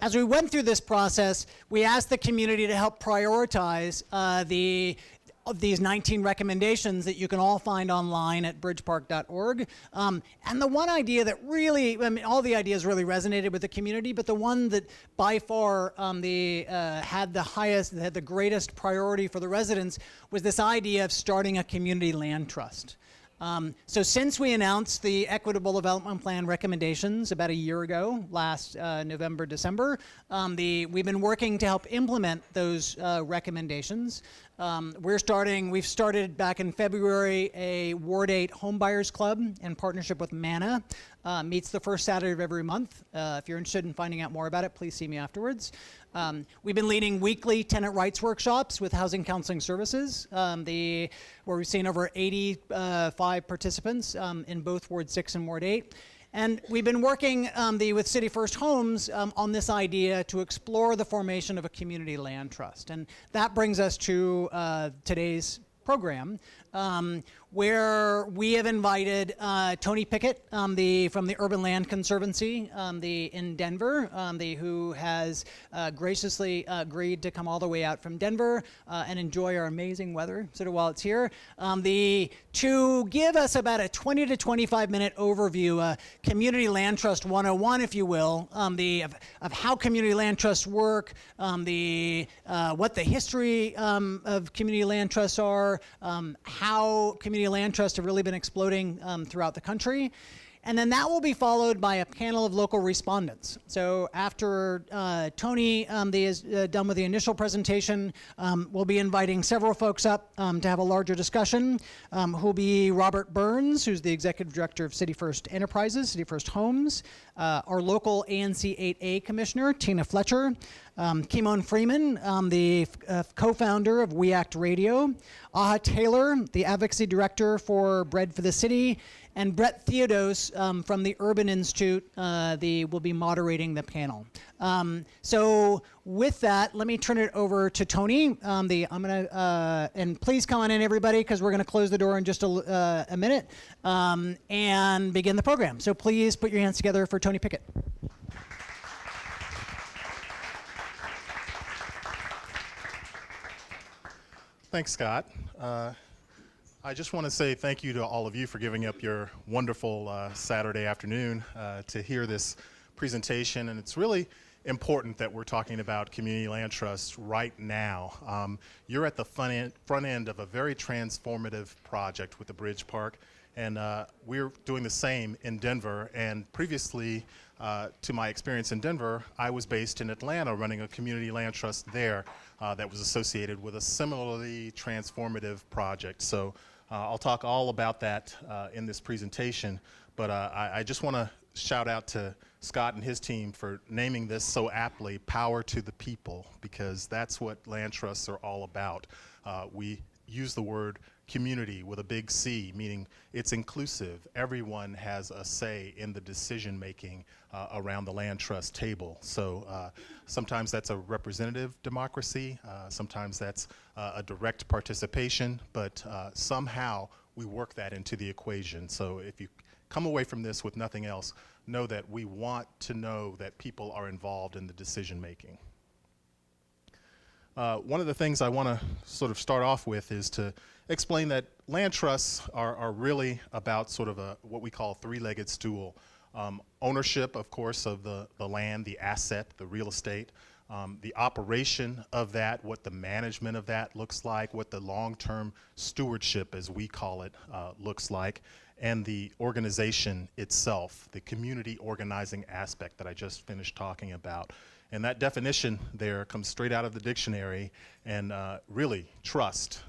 as we went through this process, we asked the community to help prioritize of these 19 recommendations that you can all find online at bridgepark.org. And the one idea that really, I mean, all the ideas really resonated with the community, but the one that by far had the greatest priority for the residents was this idea of starting a community land trust. So since we announced the Equitable Development Plan recommendations about a year ago, last November, December, we've been working to help implement those recommendations. We've started back in February a Ward 8 Homebuyers Club in partnership with MANA. Meets the first Saturday of every month. If you're interested in finding out more about it, please see me afterwards. We've been leading weekly tenant rights workshops with Housing Counseling Services, where we've seen over 85 participants in both Ward 6 and Ward 8. And we've been working with City First Homes on this idea to explore the formation of a community land trust. And that brings us to today's program, where we have invited Tony Pickett from the Urban Land Conservancy in Denver, who has graciously agreed to come all the way out from Denver and enjoy our amazing weather sort of while it's here, to give us about a 20 to 25 minute overview, Community Land Trust 101, if you will, of how community land trusts work, what the history of community land trusts are, how community land trusts have really been exploding throughout the country. And then that will be followed by a panel of local respondents. So after Tony is done with the initial presentation, we'll be inviting several folks up to have a larger discussion, who'll be Robert Burns, who's the Executive Director of City First Enterprises, City First Homes, our local ANC 8A Commissioner, Tina Fletcher, Kimon Freeman, the co-founder of We Act Radio, Aha Taylor, the Advocacy Director for Bread for the City, and Brett Theodos from the Urban Institute will be moderating the panel. So with that, let me turn it over to Tony. And please come on in, everybody, because we're gonna close the door in just a minute and begin the program. So please put your hands together for Tony Pickett. Thanks, Scott. I just want to say thank you to all of you for giving up your wonderful Saturday afternoon to hear this presentation. And it's really important that we're talking about community land trusts right now. You're at the front end of a very transformative project with the Bridge Park. And we're doing the same in Denver. And previously to my experience in Denver, I was based in Atlanta running a community land trust there that was associated with a similarly transformative project. So I'll talk all about that in this presentation. But I just want to shout out to Scott and his team for naming this so aptly, Power to the People, because that's what land trusts are all about. We use the word community with a big C, meaning it's inclusive. Everyone has a say in the decision making around the land trust table. So sometimes that's a representative democracy, sometimes that's a direct participation, but somehow we work that into the equation. So if you come away from this with nothing else, know that we want to know that people are involved in the decision making. One of the things I want to sort of start off with is to explain that land trusts are really about sort of what we call a three-legged stool. Ownership, of course, of the land, the asset, the real estate, the operation of that, what the management of that looks like, what the long-term stewardship, as we call it, looks like, and the organization itself, the community organizing aspect that I just finished talking about. And that definition there comes straight out of the dictionary, and really trust,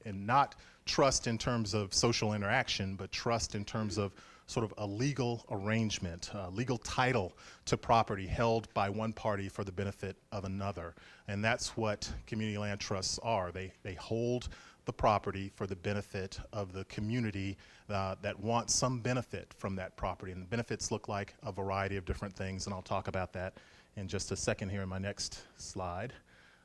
and not trust in terms of social interaction, but trust in terms of sort of a legal arrangement, legal title to property held by one party for the benefit of another. And that's what community land trusts are. They hold the property for the benefit of the community that wants some benefit from that property. And the benefits look like a variety of different things, and I'll talk about that in just a second here in my next slide.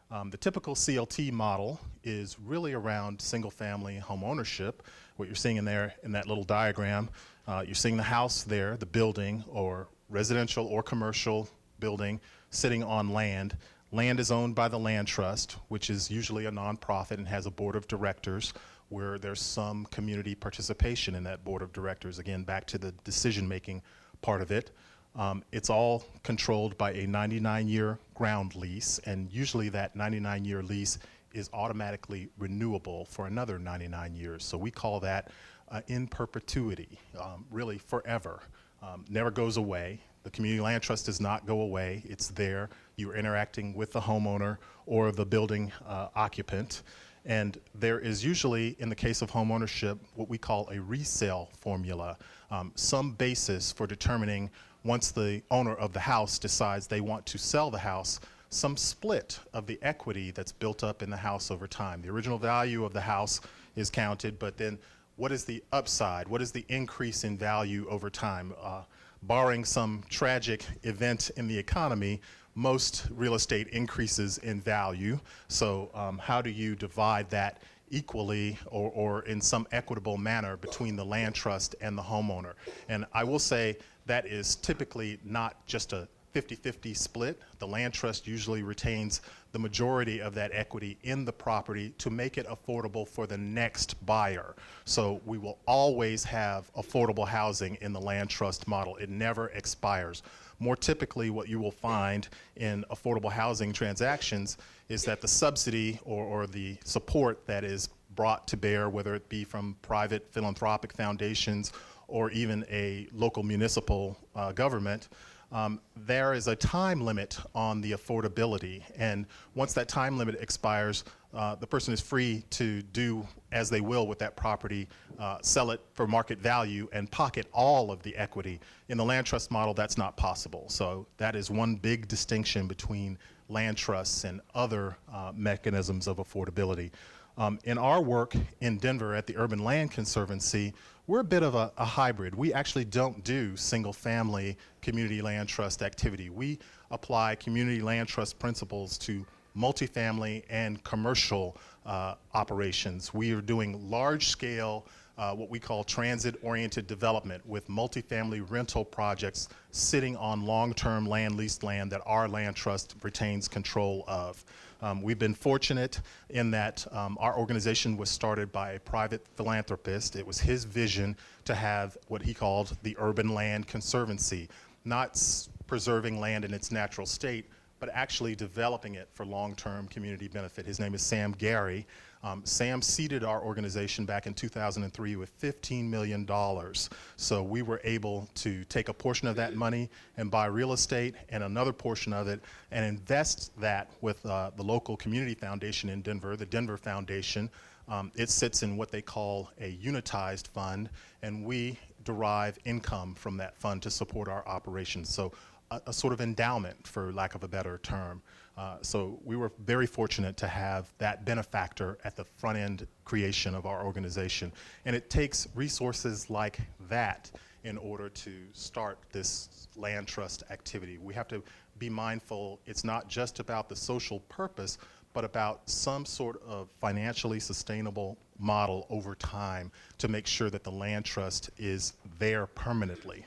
The typical CLT model is really around single-family home ownership. What you're seeing in there in that little diagram, you're seeing the house there, the building, or residential or commercial building sitting on land. Land is owned by the land trust, which is usually a nonprofit and has a board of directors where there's some community participation in that board of directors. Again, back to the decision-making part of it. It's all controlled by a 99-year ground lease, and usually that 99-year lease is automatically renewable for another 99 years. So we call that in perpetuity, really forever. Never goes away. The community land trust does not go away. It's there. You're interacting with the homeowner or the building occupant. And there is usually, in the case of home ownership, what we call a resale formula, some basis for determining, once the owner of the house decides they want to sell the house, some split of the equity that's built up in the house over time. The original value of the house is counted, but then what is the upside? What is the increase in value over time? Barring some tragic event in the economy, most real estate increases in value. So how do you divide that equally or in some equitable manner between the land trust and the homeowner? And I will say that is typically not just a 50-50 split. The land trust usually retains the majority of that equity in the property to make it affordable for the next buyer. So we will always have affordable housing in the land trust model. It never expires. More typically, what you will find in affordable housing transactions is that the subsidy or the support that is brought to bear, whether it be from private philanthropic foundations or even a local municipal government, there is a time limit on the affordability, and once that time limit expires, the person is free to do as they will with that property, sell it for market value and pocket all of the equity. In the land trust model, that's not possible. So that is one big distinction between land trusts and other mechanisms of affordability. In our work in Denver at the Urban Land Conservancy, we're a bit of a hybrid. We actually don't do single-family community land trust activity. We apply community land trust principles to multifamily and commercial operations. We are doing large-scale, what we call transit-oriented development with multifamily rental projects sitting on long-term leased land that our land trust retains control of. We've been fortunate in that our organization was started by a private philanthropist. It was his vision to have what he called the Urban Land Conservancy, not preserving land in its natural state, but actually developing it for long-term community benefit. His name is Sam Gary. Sam seeded our organization back in 2003 with $15 million. So we were able to take a portion of that money and buy real estate and another portion of it and invest that with the local community foundation in Denver, the Denver Foundation. It sits in what they call a unitized fund, and we derive income from that fund to support our operations. So a sort of endowment, for lack of a better term. So we were very fortunate to have that benefactor at the front end creation of our organization. And it takes resources like that in order to start this land trust activity. We have to be mindful it's not just about the social purpose, but about some sort of financially sustainable model over time to make sure that the land trust is there permanently.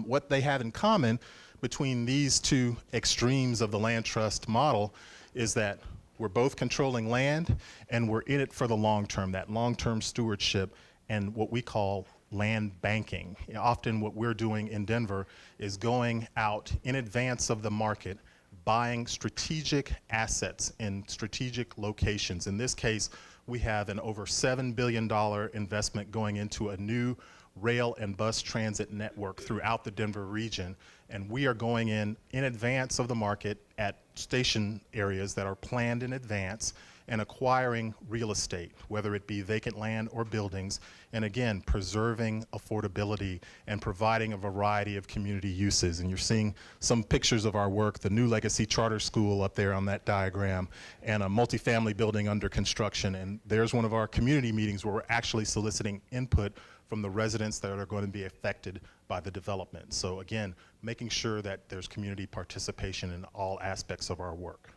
What they have in common between these two extremes of the land trust model is that we're both controlling land and we're in it for the long term, that long-term stewardship and what we call land banking. Often what we're doing in Denver is going out in advance of the market, buying strategic assets in strategic locations. In this case, we have an over $7 billion investment going into a new rail and bus transit network throughout the Denver region, and we are going in advance of the market at station areas that are planned in advance and acquiring real estate, whether it be vacant land or buildings, and again, preserving affordability and providing a variety of community uses. And you're seeing some pictures of our work, the New Legacy Charter School up there on that diagram, and a multifamily building under construction. And there's one of our community meetings where we're actually soliciting input from the residents that are going to be affected by the development. So again, making sure that there's community participation in all aspects of our work.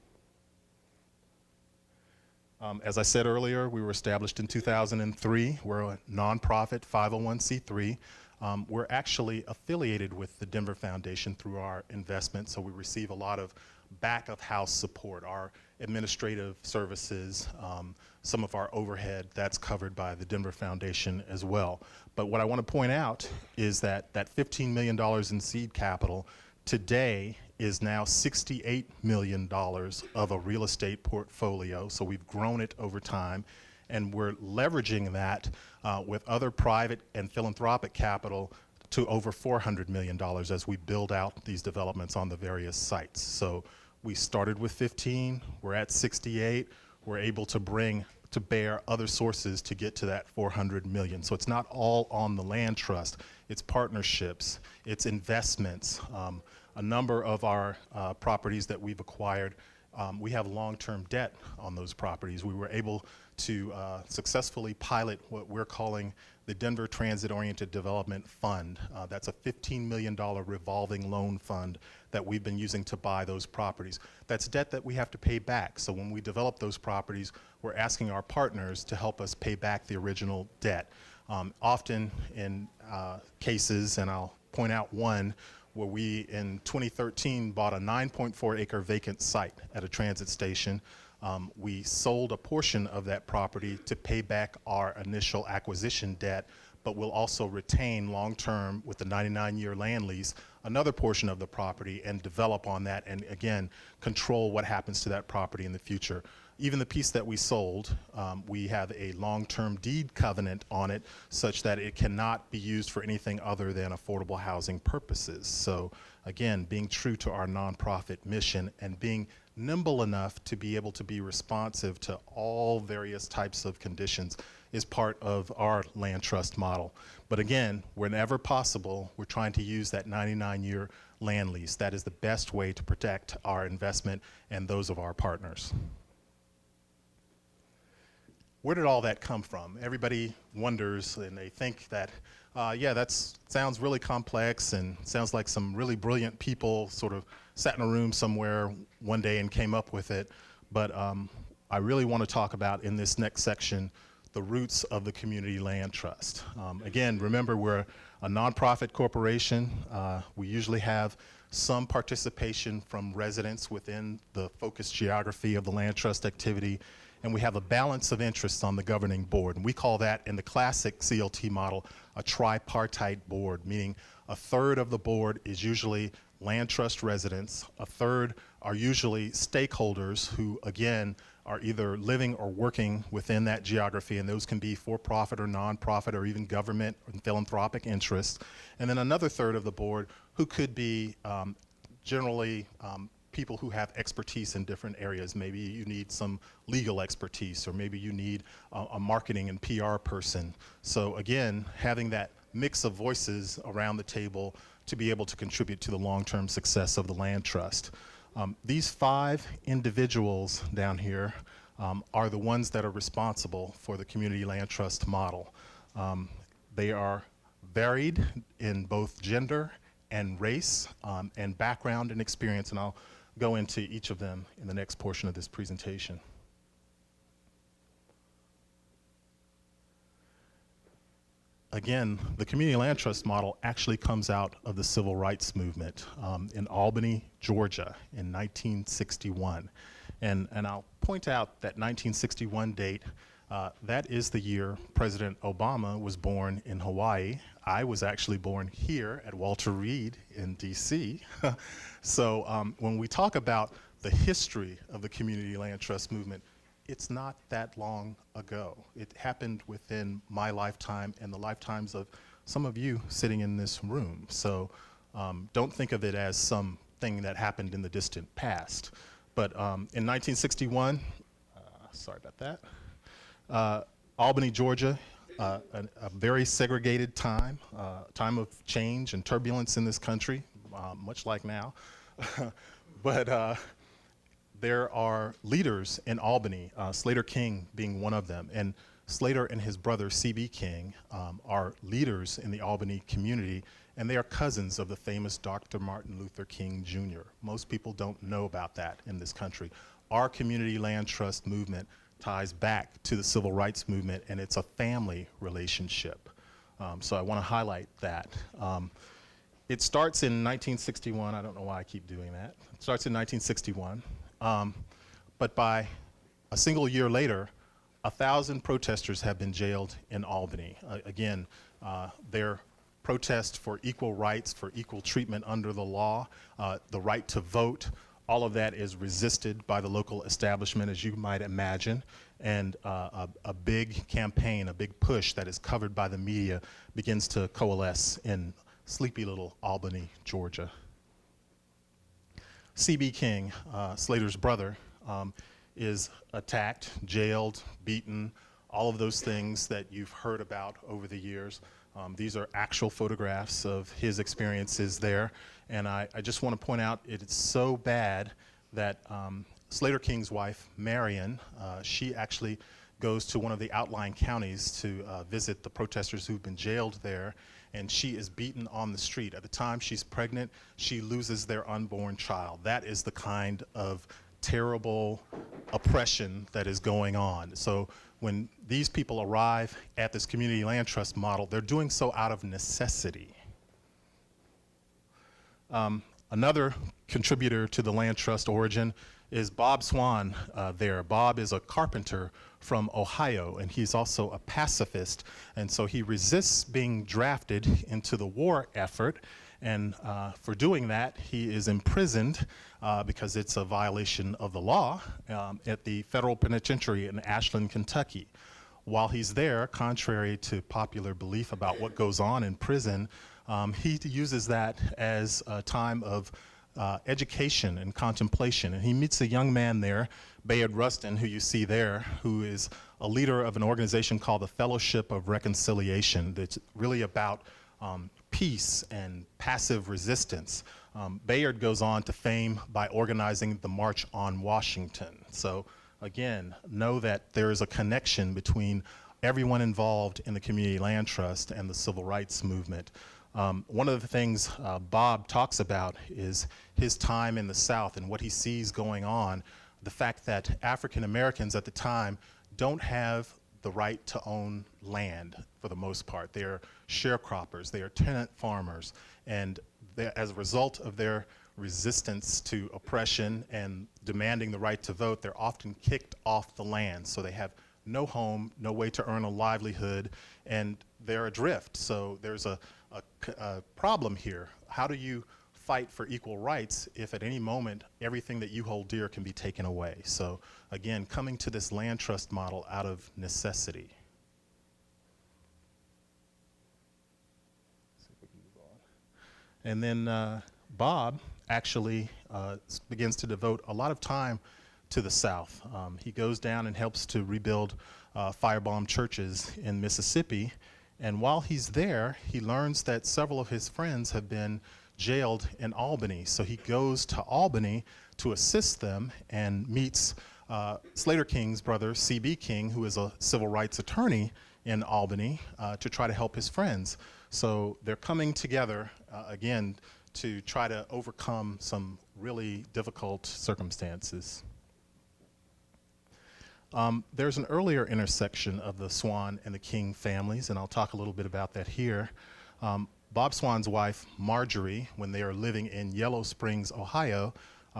As I said earlier, we were established in 2003. We're a nonprofit 501c3. we're actually affiliated with the Denver Foundation through our investment, so we receive a lot of back-of-house support. Our administrative services, some of our overhead, that's covered by the Denver Foundation as well. But what I want to point out is that that $15 million in seed capital today is now $68 million of a real estate portfolio, so we've grown it over time, and we're leveraging that with other private and philanthropic capital to over $400 million as we build out these developments on the various sites. So we started with 15, we're at 68, we're able to bring to bear other sources to get to that 400 million. So it's not all on the land trust, it's partnerships, it's investments. A number of our properties that we've acquired, we have long-term debt on those properties. We were able to successfully pilot what we're calling the Denver Transit Oriented Development Fund. That's a $15 million revolving loan fund that we've been using to buy those properties. That's debt that we have to pay back. So when we develop those properties, we're asking our partners to help us pay back the original debt. Often in cases, and I'll point out one, where we in 2013 bought a 9.4 acre vacant site at a transit station. We sold a portion of that property to pay back our initial acquisition debt, but we'll also retain long-term with the 99-year land lease another portion of the property and develop on that, and again control what happens to that property in the future. Even the piece that we sold, we have a long-term deed covenant on it such that it cannot be used for anything other than affordable housing purposes. So again, being true to our nonprofit mission and being nimble enough to be able to be responsive to all various types of conditions is part of our land trust model. But again, whenever possible, we're trying to use that 99-year land lease. That is the best way to protect our investment and those of our partners. Where did all that come from? Everybody wonders and they think that, yeah, that sounds really complex and sounds like some really brilliant people sort of sat in a room somewhere one day and came up with it. But I really want to talk about in this next section the roots of the Community Land Trust. Again, remember we're a nonprofit corporation. We usually have some participation from residents within the focused geography of the land trust activity, and we have a balance of interests on the governing board. And we call that, in the classic CLT model, a tripartite board, meaning a third of the board is usually land trust residents, a third are usually stakeholders who, again, are either living or working within that geography, and those can be for-profit or non-profit or even government or philanthropic interests. And then another third of the board who could be generally people who have expertise in different areas. Maybe you need some legal expertise, or maybe you need a marketing and PR person. So again, having that mix of voices around the table to be able to contribute to the long-term success of the land trust. These 5 individuals down here are the ones that are responsible for the Community Land Trust model. They are varied in both gender and race and background and experience, and I'll go into each of them in the next portion of this presentation. Again, the Community Land Trust model actually comes out of the civil rights movement in Albany, Georgia in 1961. And I'll point out that 1961 date, that is the year President Obama was born in Hawaii. I was actually born here at Walter Reed in DC. So when we talk about the history of the Community Land Trust movement, it's not that long ago. It happened within my lifetime and the lifetimes of some of you sitting in this room. So don't think of it as something that happened in the distant past. But in 1961, sorry about that, Albany, Georgia, a very segregated time, time of change and turbulence in this country, much like now. But there are leaders in Albany, Slater King being one of them. And Slater and his brother, C.B. King, are leaders in the Albany community, and they are cousins of the famous Dr. Martin Luther King Jr. Most people don't know about that in this country. Our Community Land Trust movement ties back to the civil rights movement, and it's a family relationship. So I want to highlight that. It starts in 1961. I don't know why I keep doing that. It starts in 1961. But by a single year later, 1,000 protesters have been jailed in Albany. Again, their protest for equal rights, for equal treatment under the law, the right to vote, all of that is resisted by the local establishment, as you might imagine, and a big campaign, a big push that is covered by the media begins to coalesce in sleepy little Albany, Georgia. C.B. King, Slater's brother, is attacked, jailed, beaten, all of those things that you've heard about over the years. These are actual photographs of his experiences there. And I just want to point out it's so bad that Slater King's wife, Marion, she actually goes to one of the outlying counties to visit the protesters who've been jailed there, and she is beaten on the street. At the time she's pregnant, she loses their unborn child. That is the kind of terrible oppression that is going on. So when these people arrive at this community land trust model, they're doing so out of necessity. Another contributor to the land trust origin is Bob Swan there. Bob is a carpenter from Ohio, and he's also a pacifist, and so he resists being drafted into the war effort, and for doing that, he is imprisoned because it's a violation of the law at the federal penitentiary in Ashland, Kentucky. While he's there, contrary to popular belief about what goes on in prison, he uses that as a time of education and contemplation. And he meets a young man there, Bayard Rustin, who you see there, who is a leader of an organization called the Fellowship of Reconciliation that's really about peace and passive resistance. Bayard goes on to fame by organizing the March on Washington. So again, know that there is a connection between everyone involved in the Community Land Trust and the Civil Rights Movement. One of the things Bob talks about is his time in the South and what he sees going on, the fact that African Americans at the time don't have the right to own land for the most part. They are sharecroppers, they are tenant farmers, and as a result of their resistance to oppression and demanding the right to vote, they're often kicked off the land. So they have no home, no way to earn a livelihood, and they're adrift. So there's a problem here. How do you fight for equal rights if at any moment everything that you hold dear can be taken away? So again, coming to this land trust model out of necessity. And then Bob actually begins to devote a lot of time to the South. He goes down and helps to rebuild firebombed churches in Mississippi. And while he's there, he learns that several of his friends have been jailed in Albany. So he goes to Albany to assist them and meets Slater King's brother, C.B. King, who is a civil rights attorney in Albany, to try to help his friends. So they're coming together, again, to try to overcome some really difficult circumstances. There's an earlier intersection of the Swan and the King families, and I'll talk a little bit about that here. Bob Swan's wife, Marjorie, when they are living in Yellow Springs, Ohio,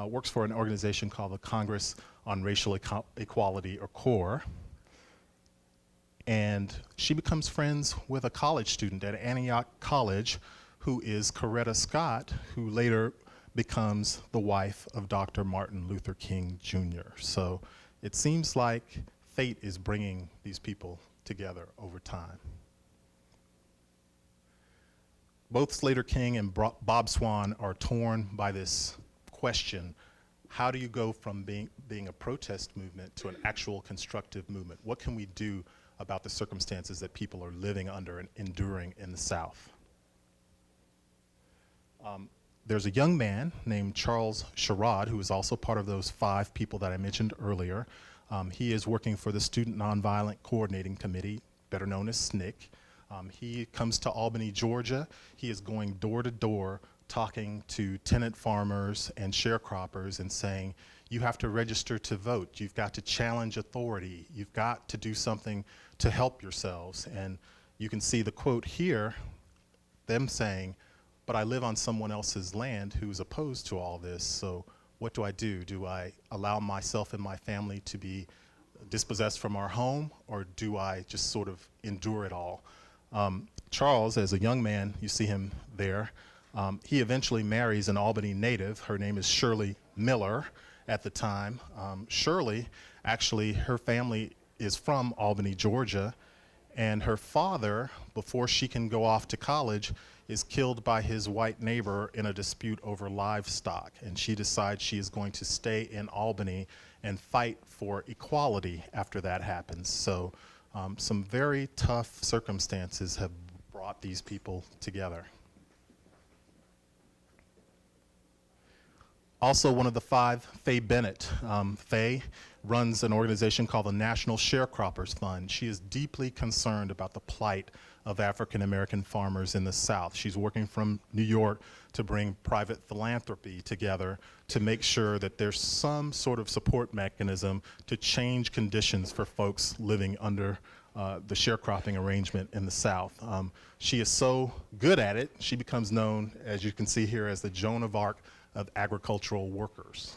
works for an organization called the Congress on Racial Equality, or CORE. And she becomes friends with a college student at Antioch College who is Coretta Scott, who later becomes the wife of Dr. Martin Luther King Jr. So it seems like fate is bringing these people together over time. Both Slater King and Bob Swan are torn by this question: how do you go from being a protest movement to an actual constructive movement? What can we do about the circumstances that people are living under and enduring in the South? There's a young man named Charles Sherrod, who is also part of those 5 people that I mentioned earlier. He is working for the Student Nonviolent Coordinating Committee, better known as SNCC. He comes to Albany, Georgia. He is going door to door talking to tenant farmers and sharecroppers and saying, you have to register to vote. You've got to challenge authority. You've got to do something to help yourselves. And you can see the quote here, them saying, but I live on someone else's land who's opposed to all this, so what do? Do I allow myself and my family to be dispossessed from our home, or do I just sort of endure it all? Charles, as a young man, you see him there, he eventually marries an Albany native. Her name is Shirley Miller at the time. Shirley, actually, her family is from Albany, Georgia, and her father, before she can go off to college, is killed by his white neighbor in a dispute over livestock. And she decides she is going to stay in Albany and fight for equality after that happens. So some very tough circumstances have brought these people together. Also, one of the five, Faye Bennett. Faye runs an organization called the National Sharecroppers Fund. She is deeply concerned about the plight of African American farmers in the South. She's working from New York to bring private philanthropy together to make sure that there's some sort of support mechanism to change conditions for folks living under the sharecropping arrangement in the South. She is so good at it, she becomes known, as you can see here, as the Joan of Arc of agricultural workers.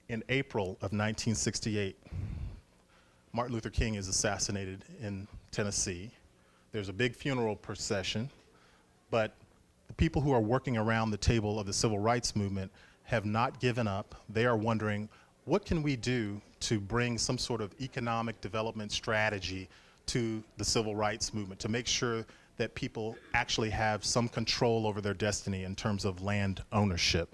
In April of 1968, Martin Luther King is assassinated in Tennessee. There's a big funeral procession, but the people who are working around the table of the civil rights movement have not given up. They are wondering, what can we do to bring some sort of economic development strategy to the civil rights movement to make sure that people actually have some control over their destiny in terms of land ownership.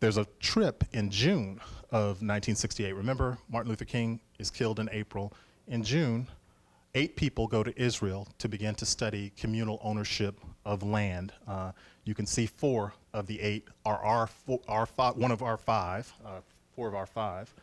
There's a trip in June of 1968. Remember, Martin Luther King is killed in April. In June, 8 people go to Israel to begin to study communal ownership of land. You can see 4 of the 8 are one of our 5, 4 of our 5.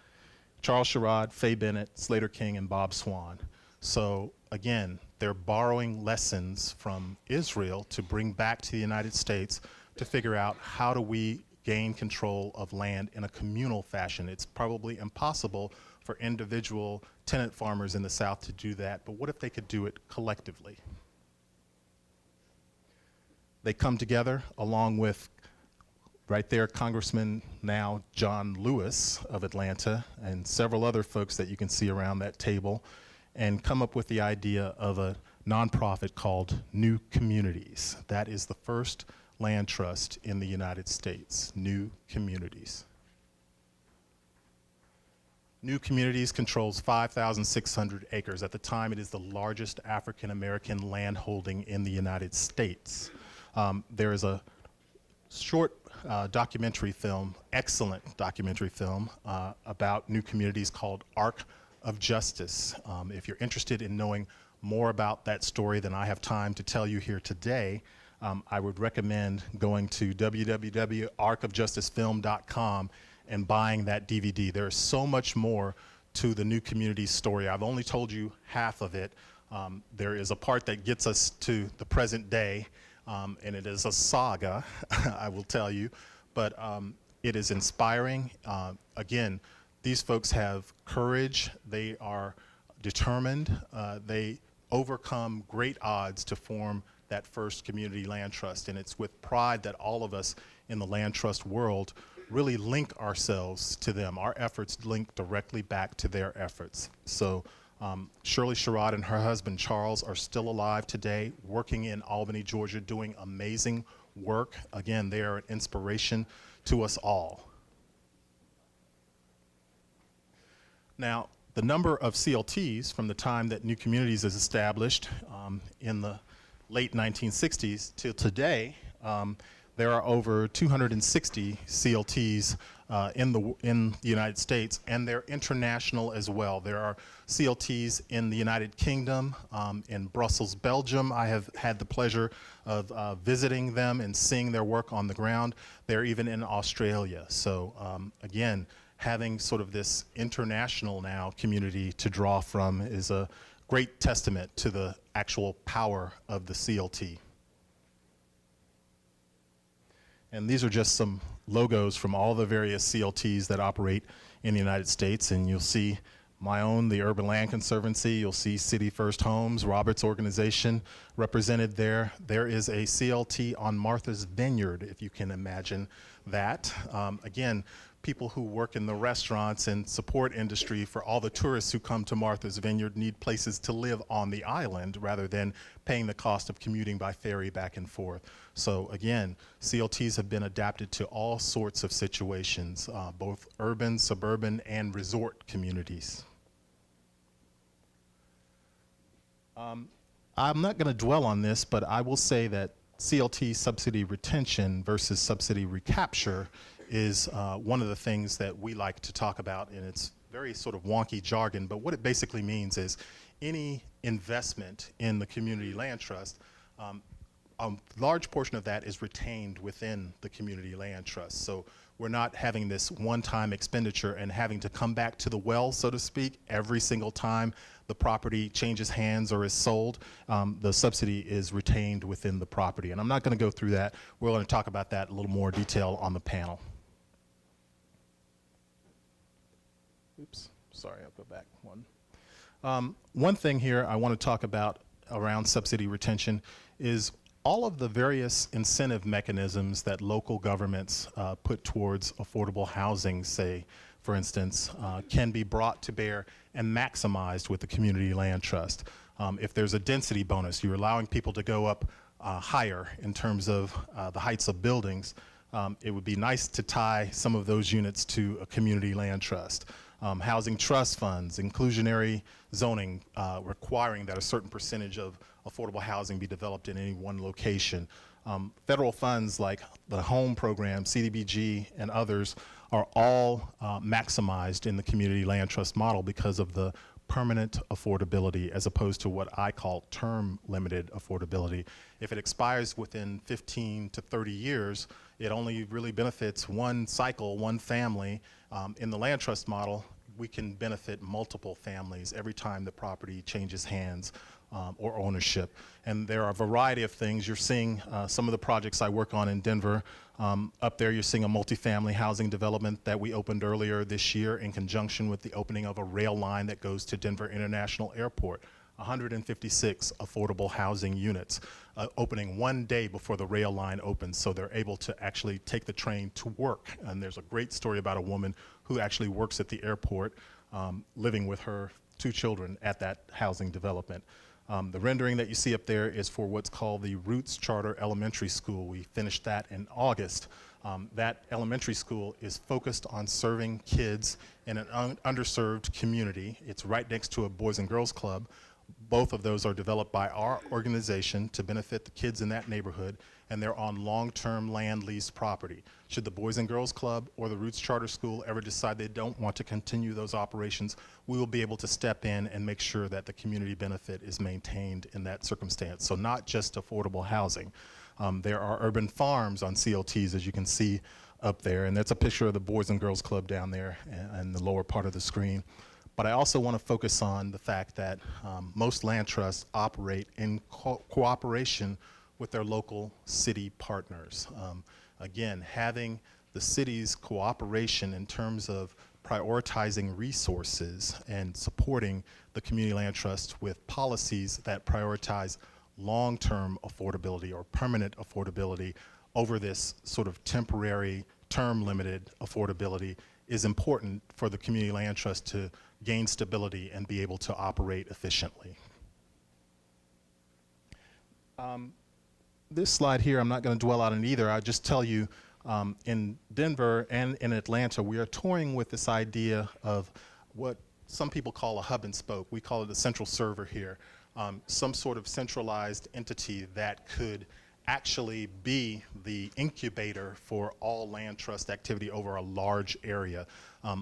Charles Sherrod, Faye Bennett, Slater King, and Bob Swan. So again, they're borrowing lessons from Israel to bring back to the United States to figure out how do we gain control of land in a communal fashion. It's probably impossible for individual tenant farmers in the South to do that, but what if they could do it collectively? They come together along with, right there, Congressman now John Lewis of Atlanta and several other folks that you can see around that table, and come up with the idea of a nonprofit called New Communities. That is the first land trust in the United States, New Communities. New Communities controls 5,600 acres. At the time, it is the largest African American land holding in the United States. There is a short documentary film, excellent documentary film, about New Communities called Arc of Justice. If you're interested in knowing more about that story than I have time to tell you here today, I would recommend going to www.arcofjusticefilm.com and buying that DVD. There is so much more to the New Communities story. I've only told you half of it. There is a part that gets us to the present day, and it is a saga, I will tell you, but it is inspiring. Again, these folks have courage, they are determined, they overcome great odds to form that first community land trust, and it's with pride that all of us in the land trust world really link ourselves to them. Our efforts link directly back to their efforts. So Shirley Sherrod and her husband Charles are still alive today, working in Albany, Georgia, doing amazing work. Again, they are an inspiration to us all. Now, the number of CLTs from the time that New Communities is established in the late 1960s till today, there are over 260 CLTs in the United States, and they're international as well. There are CLTs in the United Kingdom, in Brussels, Belgium. I have had the pleasure of visiting them and seeing their work on the ground. They're even in Australia. So again, having sort of this international now community to draw from is a great testament to the actual power of the CLT. And these are just some logos from all the various CLTs that operate in the United States, and you'll see my own, the Urban Land Conservancy. You'll see City First Homes, Robert's organization represented there. There is a CLT on Martha's Vineyard, if you can imagine that. Again, people who work in the restaurants and support industry for all the tourists who come to Martha's Vineyard need places to live on the island rather than paying the cost of commuting by ferry back and forth. So again, CLTs have been adapted to all sorts of situations, both urban, suburban, and resort communities. I'm not going to dwell on this, but I will say that CLT subsidy retention versus subsidy recapture is one of the things that we like to talk about, and it's very sort of wonky jargon, but what it basically means is any investment in the community land trust, a large portion of that is retained within the community land trust. So we're not having this one-time expenditure and having to come back to the well, so to speak, every single time the property changes hands or is sold. The subsidy is retained within the property. And I'm not going to go through that. We're going to talk about that in a little more detail on the panel. Oops, sorry, I'll go back one. One thing here I want to talk about around subsidy retention is all of the various incentive mechanisms that local governments put towards affordable housing, say, for instance, can be brought to bear and maximized with the community land trust. If there's a density bonus, you're allowing people to go up higher in terms of the heights of buildings. It would be nice to tie some of those units to a community land trust. Housing trust funds, inclusionary zoning, requiring that a certain percentage of affordable housing be developed in any one location. Federal funds like the HOME program, CDBG, and others are all maximized in the community land trust model because of the permanent affordability as opposed to what I call term limited affordability. If it expires within 15 to 30 years, it only really benefits one cycle, one family. In the land trust model, we can benefit multiple families every time the property changes hands or ownership. And there are a variety of things. You're seeing some of the projects I work on in Denver. Up there you're seeing a multifamily housing development that we opened earlier this year in conjunction with the opening of a rail line that goes to Denver International Airport. 156 affordable housing units opening one day before the rail line opens, so they're able to actually take the train to work. And there's a great story about a woman who actually works at the airport, living with her 2 children at that housing development. The rendering that you see up there is for what's called the Roots Charter Elementary School. We finished that in August. That elementary school is focused on serving kids in an underserved community. It's right next to a Boys and Girls Club. Both of those are developed by our organization to benefit the kids in that neighborhood, and they're on long-term land lease property. Should the Boys and Girls Club or the Roots Charter School ever decide they don't want to continue those operations, we will be able to step in and make sure that the community benefit is maintained in that circumstance. So not just affordable housing. There are urban farms on CLTs, as you can see up there, and that's a picture of the Boys and Girls Club down there in the lower part of the screen. But I also want to focus on the fact that most land trusts operate in cooperation with their local city partners. Again, having the city's cooperation in terms of prioritizing resources and supporting the community land trust with policies that prioritize long-term affordability or permanent affordability over this sort of temporary term-limited affordability is important for the community land trust to gain stability and be able to operate efficiently. This slide here, I'm not going to dwell on it either. I'll just tell you, in Denver and in Atlanta, we are toying with this idea of what some people call a hub and spoke. We call it a central server here, some sort of centralized entity that could actually be the incubator for all land trust activity over a large area.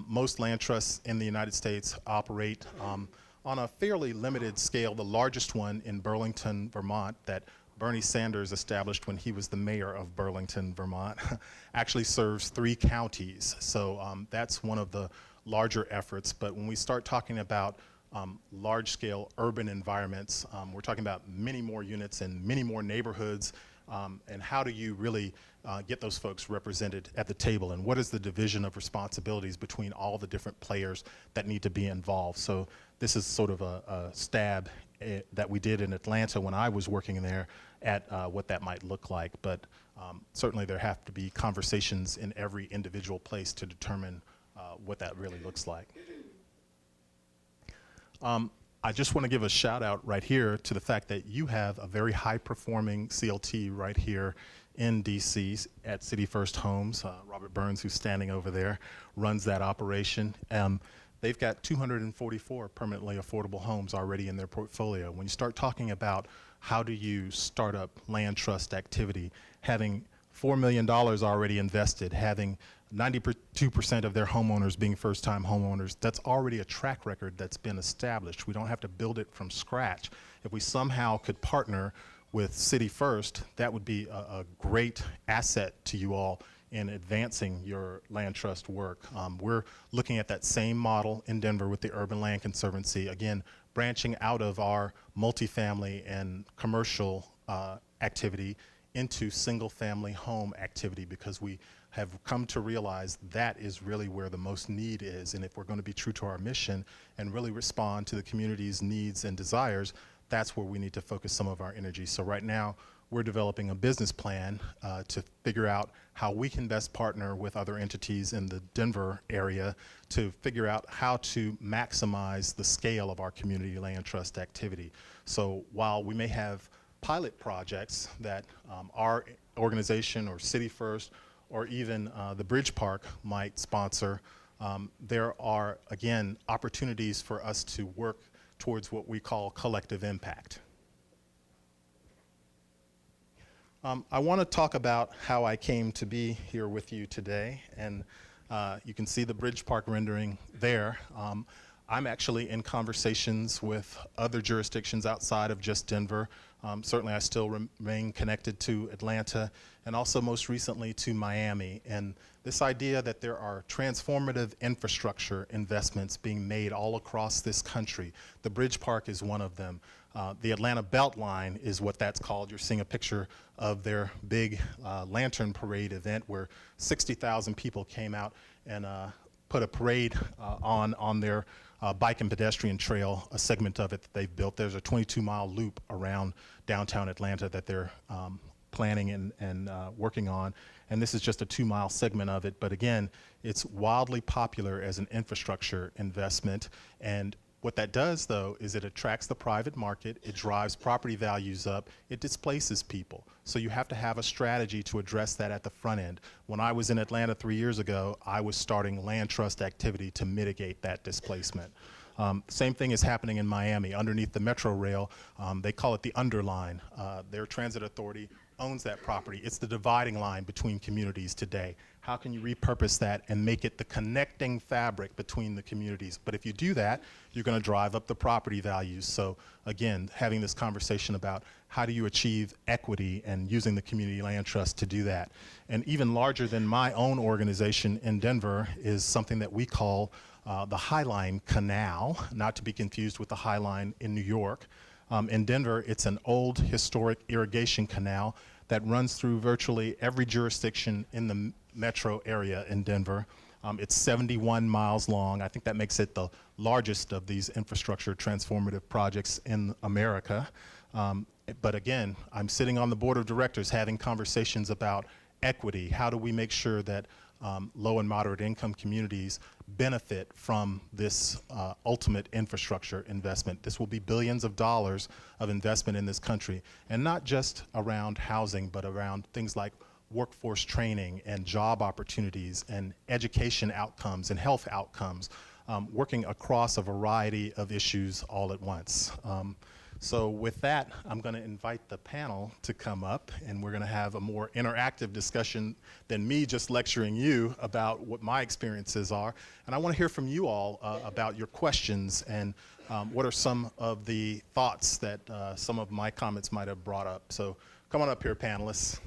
Most land trusts in the United States operate on a fairly limited scale. The largest one in Burlington, Vermont, that Bernie Sanders established when he was the mayor of Burlington, Vermont, actually serves 3 counties. So that's one of the larger efforts. But when we start talking about large-scale urban environments, we're talking about many more units and many more neighborhoods, and how do you really get those folks represented at the table, and what is the division of responsibilities between all the different players that need to be involved. So this is sort of a stab that we did in Atlanta when I was working there at what that might look like, but certainly there have to be conversations in every individual place to determine what that really looks like. I just want to give a shout out right here to the fact that you have a very high performing CLT right here in DC at City First Homes. Robert Burns, who's standing over there, runs that operation. They've got 244 permanently affordable homes already in their portfolio. When you start talking about how do you start up land trust activity, having $4 million already invested, having 92% of their homeowners being first-time homeowners, that's already a track record that's been established. We don't have to build it from scratch. If we somehow could partner with City First, that would be a great asset to you all in advancing your land trust work. We're looking at that same model in Denver with the Urban Land Conservancy, again, branching out of our multifamily and commercial activity into single-family home activity, because we have come to realize that is really where the most need is. And if we're going to be true to our mission and really respond to the community's needs and desires, that's where we need to focus some of our energy. So right now, we're developing a business plan to figure out how we can best partner with other entities in the Denver area to figure out how to maximize the scale of our community land trust activity. So while we may have pilot projects that our organization or City First or even the Bridge Park might sponsor, there are, again, opportunities for us to work towards what we call collective impact. I want to talk about how I came to be here with you today, and you can see the Bridge Park rendering there. I'm actually in conversations with other jurisdictions outside of just Denver. Certainly I still remain connected to Atlanta, and also most recently to Miami. And this idea that there are transformative infrastructure investments being made all across this country. The Bridge Park is one of them. The Atlanta Beltline is what that's called. You're seeing a picture of their big lantern parade event where 60,000 people came out and put a parade on their bike and pedestrian trail, a segment of it that they've built. There's a 22-mile loop around downtown Atlanta that they're planning and working on. And this is just a 2-mile segment of it. But again, it's wildly popular as an infrastructure investment. And what that does, though, is it attracts the private market, it drives property values up, it displaces people. So you have to have a strategy to address that at the front end. When I was in Atlanta 3 years ago, I was starting land trust activity to mitigate that displacement. Same thing is happening in Miami. Underneath the Metro Rail, they call it the Underline. Their transit authority owns that property. It's the dividing line between communities today. How can you repurpose that and make it the connecting fabric between the communities? But if you do that, you're going to drive up the property values. So again, having this conversation about how do you achieve equity and using the community land trust to do that. And even larger than my own organization in Denver is something that we call the Highline Canal, not to be confused with the Highline in New York. In Denver, it's an old historic irrigation canal that runs through virtually every jurisdiction in the metro area in Denver. It's 71 miles long. I think that makes it the largest of these infrastructure transformative projects in America. But again, I'm sitting on the board of directors having conversations about equity. How do we make sure that low and moderate income communities benefit from this ultimate infrastructure investment? This will be billions of dollars of investment in this country, and not just around housing, but around things like workforce training and job opportunities and education outcomes and health outcomes, working across a variety of issues all at once. So with that, I'm going to invite the panel to come up, and we're going to have a more interactive discussion than me just lecturing you about what my experiences are. And I want to hear from you all about your questions and what are some of the thoughts that some of my comments might have brought up. So come on up here, panelists.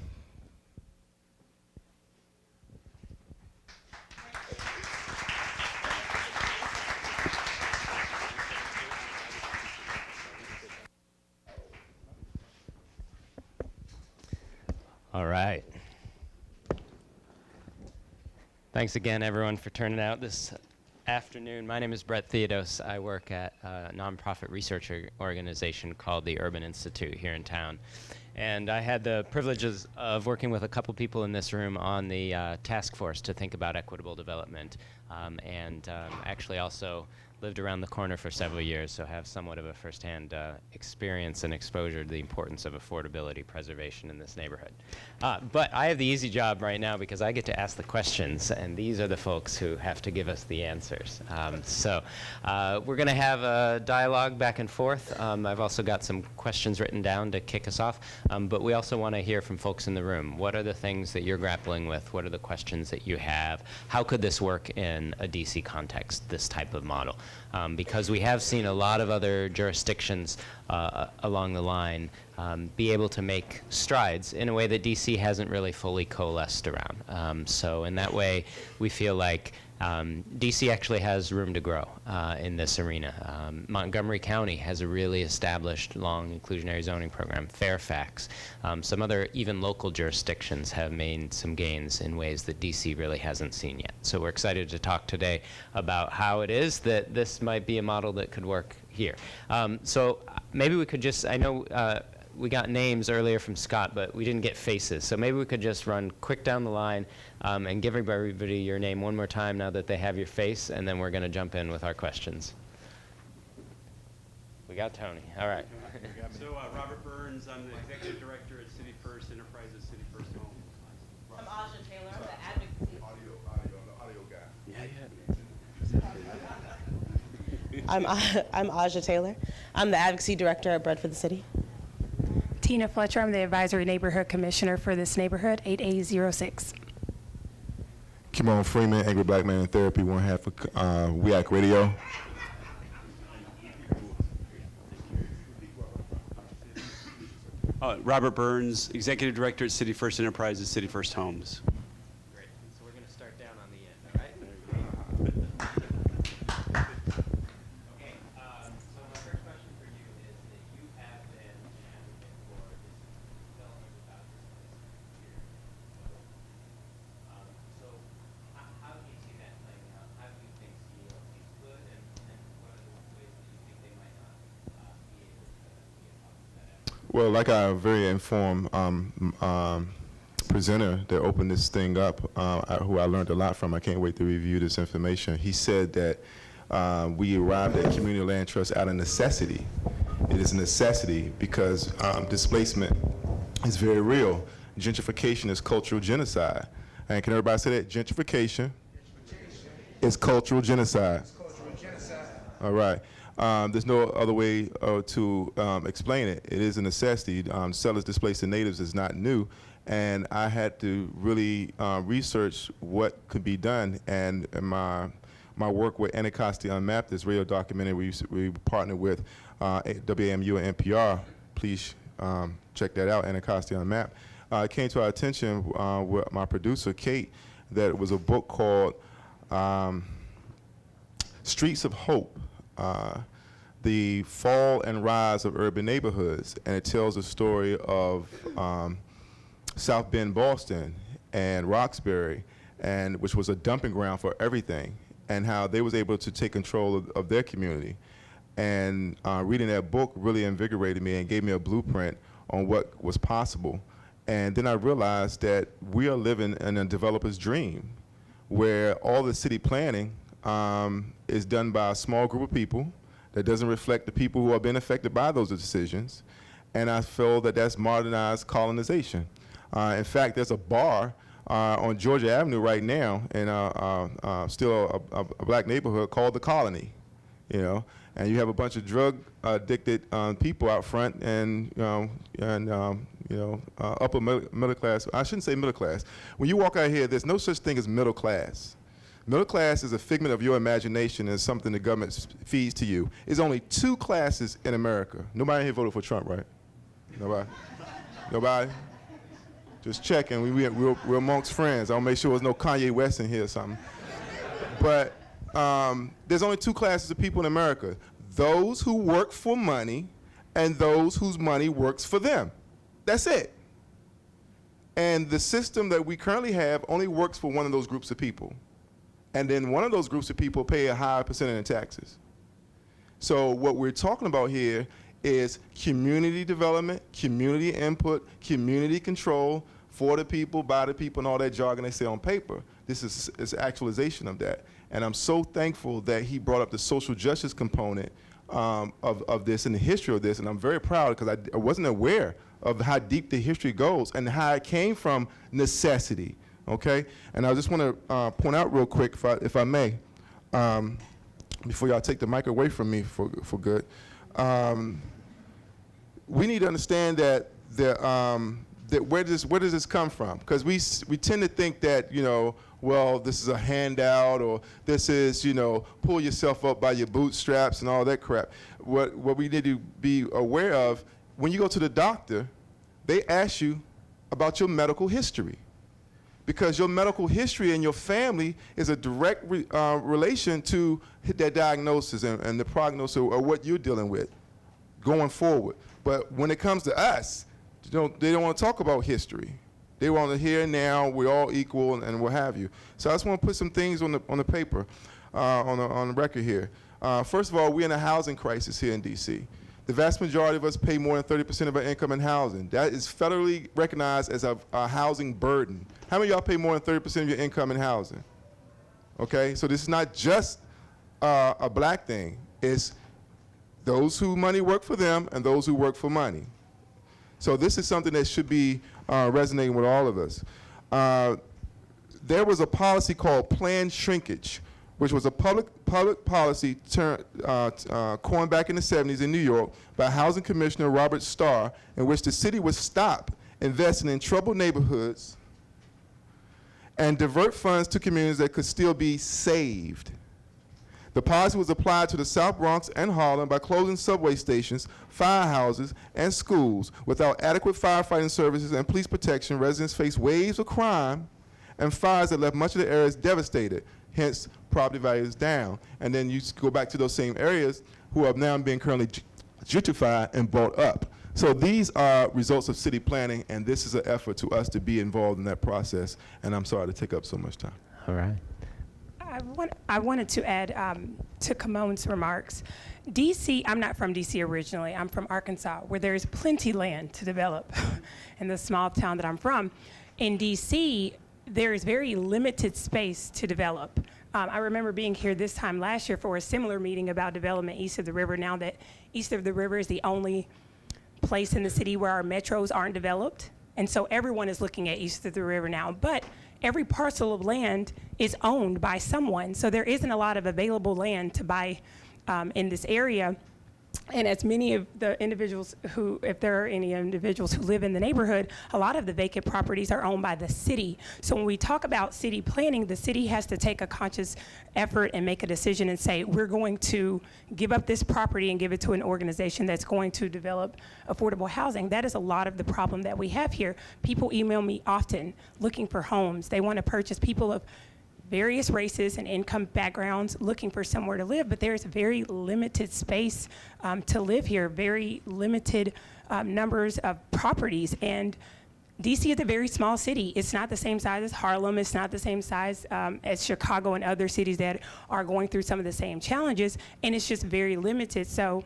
All right. Thanks again, everyone, for turning out this afternoon. My name is Brett Theodos. I work at a nonprofit research organization called the Urban Institute here in town. And I had the privileges of working with a couple people in this room on the task force to think about equitable development, and actually also lived around the corner for several years, so have somewhat of a firsthand experience and exposure to the importance of affordability preservation in this neighborhood. But I have the easy job right now because I get to ask the questions, and these are the folks who have to give us the answers. So we're going to have a dialogue back and forth. I've also got some questions written down to kick us off, but we also want to hear from folks in the room. What are the things that you're grappling with? What are the questions that you have? How could this work in a DC context, this type of model? Because we have seen a lot of other jurisdictions along the line be able to make strides in a way that DC hasn't really fully coalesced around. So in that way, we feel like DC actually has room to grow in this arena. Montgomery County has a really established long inclusionary zoning program. Fairfax, some other even local jurisdictions have made some gains in ways that DC really hasn't seen yet. So we're excited to talk today about how it is that this might be a model that could work here. So maybe we could just, I know we got names earlier from Scott, but we didn't get faces. So maybe we could just run quick down the line and give everybody your name one more time now that they have your face, and then we're going to jump in with our questions. We got Tony. All right. So Robert Burns, I'm the Executive Director at City First Enterprises, City First Home. I'm Aja Taylor, I'm the advocacy. I'm Aja Taylor. I'm the Advocacy Director at Bread for the City. Tina Fletcher, I'm the Advisory Neighborhood Commissioner for this neighborhood, 8A06. Kimon Freeman, Angry Black Man in Therapy, one half of WEAC Radio. Robert Burns, Executive Director at City First Enterprises, City First Homes. Great. So we're going to start down on the end, all right? Okay, so my first question for you is that you have been an advocate for this development without displacement here. So how do you see that playing out? How do you think CLT could, and what are the ways that you think they might not be able to be a part of that effort? Well, like a very informed presenter that opened this thing up, who I learned a lot from, I can't wait to review this information. He said that we arrived at community land trust out of necessity. It is a necessity because displacement is very real. Gentrification is cultural genocide. And can everybody say that? Gentrification is cultural genocide. All right. There's no other way to explain it. It is a necessity. Settlers displaced the natives is not new. And I had to really research what could be done. And my work with Anacostia Unmapped, this radio documentary we partnered with WAMU and NPR. Please check that out, Anacostia Unmapped. It came to our attention with my producer, Kate, that it was a book called Streets of Hope. The fall and rise of urban neighborhoods, and it tells the story of South Bend, Boston, and Roxbury, and which was a dumping ground for everything, and how they was able to take control of their community. And reading that book really invigorated me and gave me a blueprint on what was possible. And then I realized that we are living in a developer's dream, where all the city planning is done by a small group of people that doesn't reflect the people who are being affected by those decisions. And I feel that that's modernized colonization. In fact, there's a bar on Georgia Avenue right now in still a black neighborhood called The Colony, you know, and you have a bunch of drug addicted people out front and upper middle class. I shouldn't say middle class. When you walk out here, there's no such thing as middle class. Middle class is a figment of your imagination and something the government feeds to you. There's only two classes in America. Nobody here voted for Trump, right? Nobody? Nobody? Just checking. We're amongst friends. I'll make sure there's no Kanye West in here or something. But there's only two classes of people in America. Those who work for money and those whose money works for them. That's it. And the system that we currently have only works for one of those groups of people. And then one of those groups of people pay a higher percentage in taxes. So what we're talking about here is community development, community input, community control for the people, by the people, and all that jargon they say on paper. This is actualization of that. And I'm so thankful that he brought up the social justice component of this and the history of this. And I'm very proud because I wasn't aware of how deep the history goes and how it came from necessity, okay? And I just want to point out real quick, if I may, before y'all take the mic away from me for good. We need to understand that where does this come from? Because we tend to think that, you know, well, this is a handout, or this is, you know, pull yourself up by your bootstraps and all that crap. What we need to be aware of, when you go to the doctor, they ask you about your medical history, because your medical history and your family is a direct relation to that diagnosis and the prognosis of what you're dealing with going forward. But when it comes to us, they don't want to talk about history. They want to hear now, we're all equal and what have you. So I just want to put some things on the paper, on the record here. First of all, we're in a housing crisis here in DC. The vast majority of us pay more than 30% of our income in housing. That is federally recognized as a housing burden. How many of y'all pay more than 30% of your income in housing? Okay, so this is not just a black thing. It's those who money work for them and those who work for money. So this is something that should be resonating with all of us. There was a policy called planned shrinkage, which was a public policy coined back in the 70s in New York by Housing Commissioner Robert Starr, in which the city would stop investing in troubled neighborhoods and divert funds to communities that could still be saved. The policy was applied to the South Bronx and Harlem by closing subway stations, firehouses, and schools. Without adequate firefighting services and police protection, residents faced waves of crime and fires that left much of the areas devastated, hence property values down. And then you go back to those same areas who are now being currently gentrified and bought up. So these are results of city planning, and this is an effort to us to be involved in that process. And I'm sorry to take up so much time. All right. I wanted to add to Kamon's remarks. DC, I'm not from DC originally. I'm from Arkansas, where there's plenty land to develop in the small town that I'm from. In DC, there is very limited space to develop. I remember being here this time last year for a similar meeting about development east of the river. Now that east of the river is the only place in the city where our metros aren't developed. And so everyone is looking at east of the river now. But every parcel of land is owned by someone. So there isn't a lot of available land to buy in this area. And as many of the individuals who, if there are any individuals who live in the neighborhood, a lot of the vacant properties are owned by the city. So when we talk about city planning, the city has to take a conscious effort and make a decision and say, we're going to give up this property and give it to an organization that's going to develop affordable housing. That is a lot of the problem that we have here. People email me often looking for homes. They want to purchase, people of various races and income backgrounds looking for somewhere to live, but there's very limited space to live here, very limited numbers of properties. And DC is a very small city. It's not the same size as Harlem. It's not the same size as Chicago and other cities that are going through some of the same challenges, and it's just very limited. So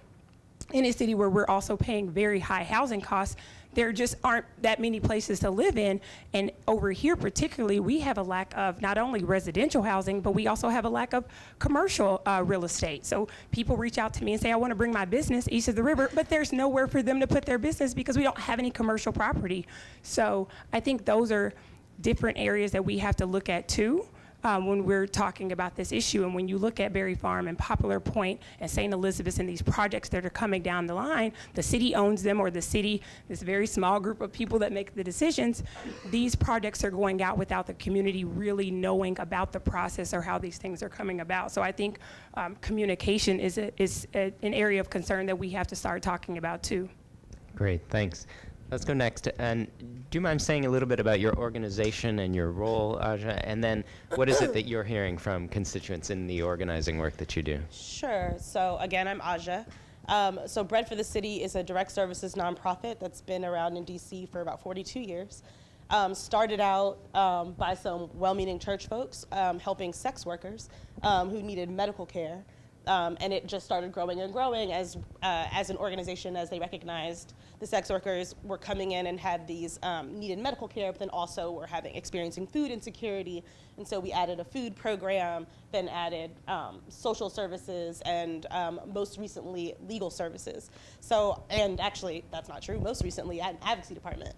in a city where we're also paying very high housing costs, there just aren't that many places to live in. And over here particularly, we have a lack of not only residential housing, but we also have a lack of commercial real estate. So people reach out to me and say, I want to bring my business east of the river, but there's nowhere for them to put their business because we don't have any commercial property. So I think those are different areas that we have to look at too. When we're talking about this issue. And when you look at Berry Farm and Poplar Point and St. Elizabeth's and these projects that are coming down the line, the city owns them, or the city, this very small group of people that make the decisions, these projects are going out without the community really knowing about the process or how these things are coming about. So I think communication is an area of concern that we have to start talking about too. Great, thanks. Let's go next. And do you mind saying a little bit about your organization and your role, Aja? And then what is it that you're hearing from constituents in the organizing work that you do? Sure. So again, I'm Aja. So Bread for the City is a direct services nonprofit that's been around in DC for about 42 years. started out by some well-meaning church folks helping sex workers who needed medical care. And it just started growing and growing as an organization, as they recognized the sex workers were coming in and had these needed medical care, but then also were experiencing food insecurity. And so we added a food program, then added social services, and most recently legal services. So, and actually that's not true, most recently an advocacy department.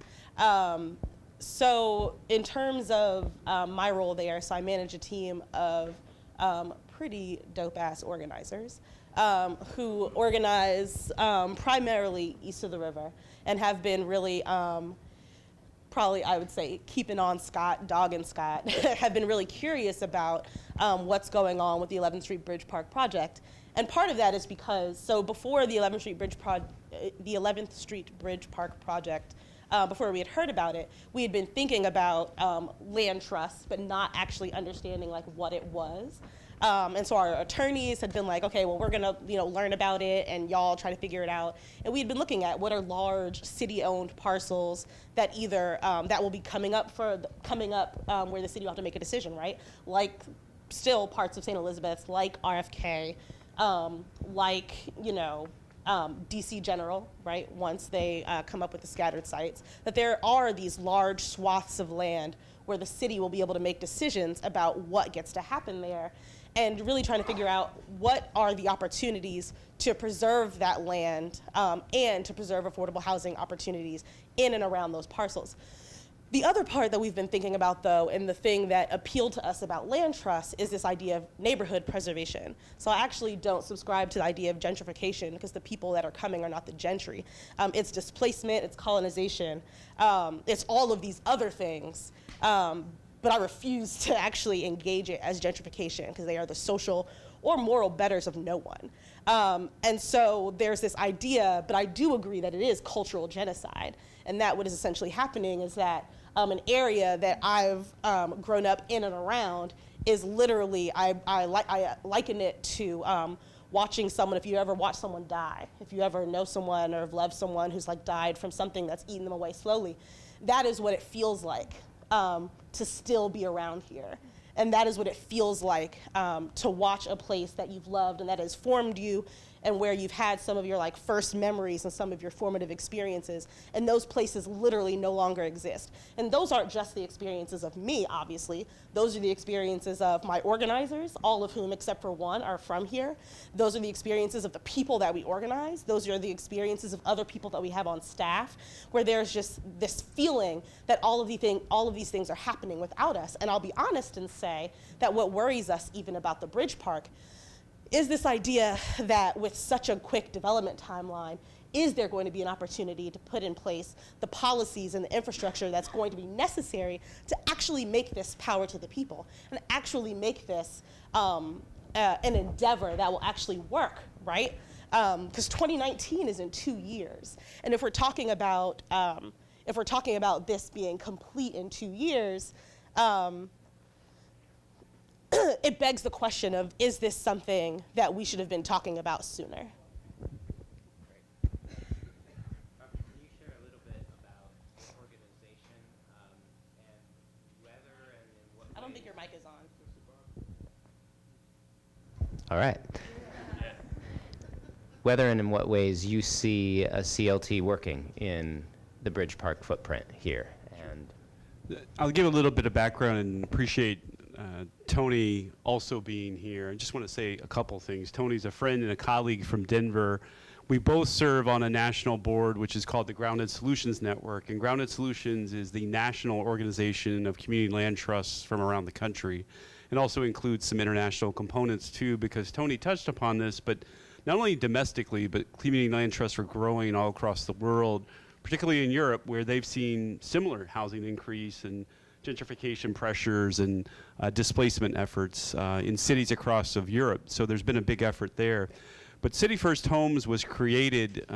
So in terms of my role there, so I manage a team of pretty dope-ass organizers who organize primarily east of the river and have been really, probably I would say, keeping on Scott, dogging Scott, have been really curious about what's going on with the 11th Street Bridge Park project. And part of that is because, so before the 11th Street Bridge Park project, before we had heard about it, we had been thinking about land trusts, but not actually understanding like what it was. And so our attorneys had been like, okay, well, we're gonna learn about it and y'all try to figure it out. And we had been looking at what are large city-owned parcels that either, that will be coming up where the city will have to make a decision, right? Like still parts of St. Elizabeth's, like RFK, like, DC General, right? Once they come up with the scattered sites, that there are these large swaths of land where the city will be able to make decisions about what gets to happen there, and really trying to figure out what are the opportunities to preserve that land and to preserve affordable housing opportunities in and around those parcels. The other part that we've been thinking about, though, and the thing that appealed to us about land trusts is this idea of neighborhood preservation. So I actually don't subscribe to the idea of gentrification because the people that are coming are not the gentry. It's displacement, it's colonization, it's all of these other things. But I refuse to actually engage it as gentrification because they are the social or moral betters of no one. And so there's this idea, but I do agree that it is cultural genocide. And that what is essentially happening is that an area that I've grown up in and around is literally, I liken it to watching someone, if you ever watch someone die, if you ever know someone or have loved someone who's like died from something that's eaten them away slowly, that is what it feels like to still be around here. And that is what it feels like to watch a place that you've loved and that has formed you and where you've had some of your like first memories and some of your formative experiences, and those places literally no longer exist. And those aren't just the experiences of me, obviously. Those are the experiences of my organizers, all of whom except for one are from here. Those are the experiences of the people that we organize. Those are the experiences of other people that we have on staff, where there's just this feeling that all of these things are happening without us. And I'll be honest and say that what worries us even about the Bridge Park is this idea that with such a quick development timeline, is there going to be an opportunity to put in place the policies and the infrastructure that's going to be necessary to actually make this power to the people and actually make this an endeavor that will actually work, right? Because 2019 is in 2 years. And if we're talking about this being complete in 2 years, it begs the question of, is this something that we should have been talking about sooner? Can you share a little bit about organization and whether and in what I don't think your mic is on. All right. Whether and in what ways you see a CLT working in the Bridge Park footprint here. And I'll give a little bit of background and appreciate Tony also being here. I just want to say a couple things. Tony's a friend and a colleague from Denver. We both serve on a national board which is called the Grounded Solutions Network, and Grounded Solutions is the national organization of community land trusts from around the country. It also includes some international components too, because Tony touched upon this, but not only domestically, but community land trusts are growing all across the world, particularly in Europe, where they've seen similar housing increase and gentrification pressures and displacement efforts in cities across of Europe. So there's been a big effort there. But City First Homes was created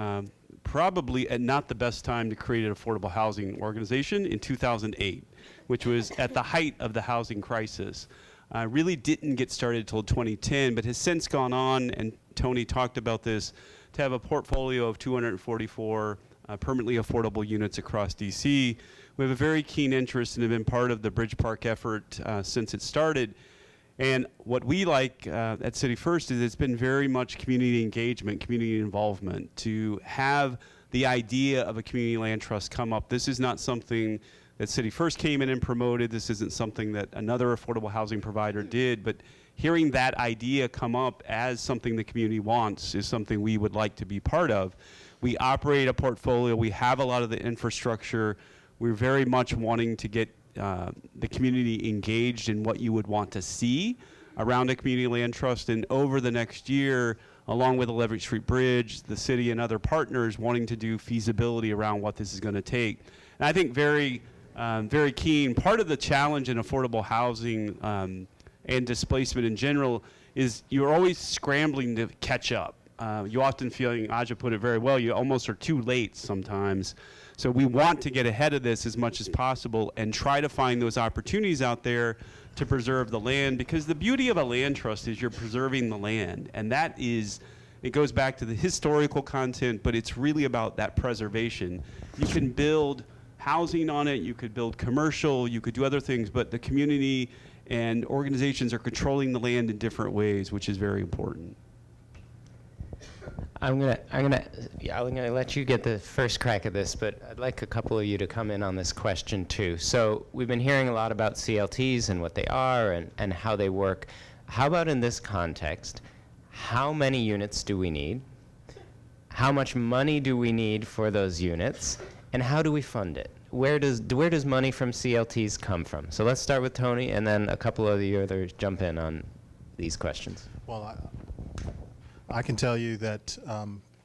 probably at not the best time to create an affordable housing organization in 2008, which was at the height of the housing crisis. Really didn't get started until 2010, but has since gone on, and Tony talked about this, to have a portfolio of 244 permanently affordable units across DC, We have a very keen interest and have been part of the Bridge Park effort since it started. And what we like at City First is it's been very much community engagement, community involvement, to have the idea of a community land trust come up. This is not something that City First came in and promoted. This isn't something that another affordable housing provider did, but hearing that idea come up as something the community wants is something we would like to be part of. We operate a portfolio. We have a lot of the infrastructure. We're very much wanting to get the community engaged in what you would want to see around a community land trust. And over the next year, along with the Leverett Street Bridge, the city and other partners wanting to do feasibility around what this is going to take. And I think very keen. Part of the challenge in affordable housing and displacement in general is you're always scrambling to catch up. You often feel, Aja put it very well, you almost are too late sometimes. So we want to get ahead of this as much as possible and try to find those opportunities out there to preserve the land, because the beauty of a land trust is you're preserving the land. And that is, it goes back to the historical content, but it's really about that preservation. You can build housing on it, you could build commercial, you could do other things, but the community and organizations are controlling the land in different ways, which is very important. I'm gonna let you get the first crack at this, but I'd like a couple of you to come in on this question too. So we've been hearing a lot about CLTs and what they are and how they work. How about in this context, how many units do we need? How much money do we need for those units? And how do we fund it? Where does money from CLTs come from? So let's start with Tony, and then a couple of the others jump in on these questions. Well, I can tell you that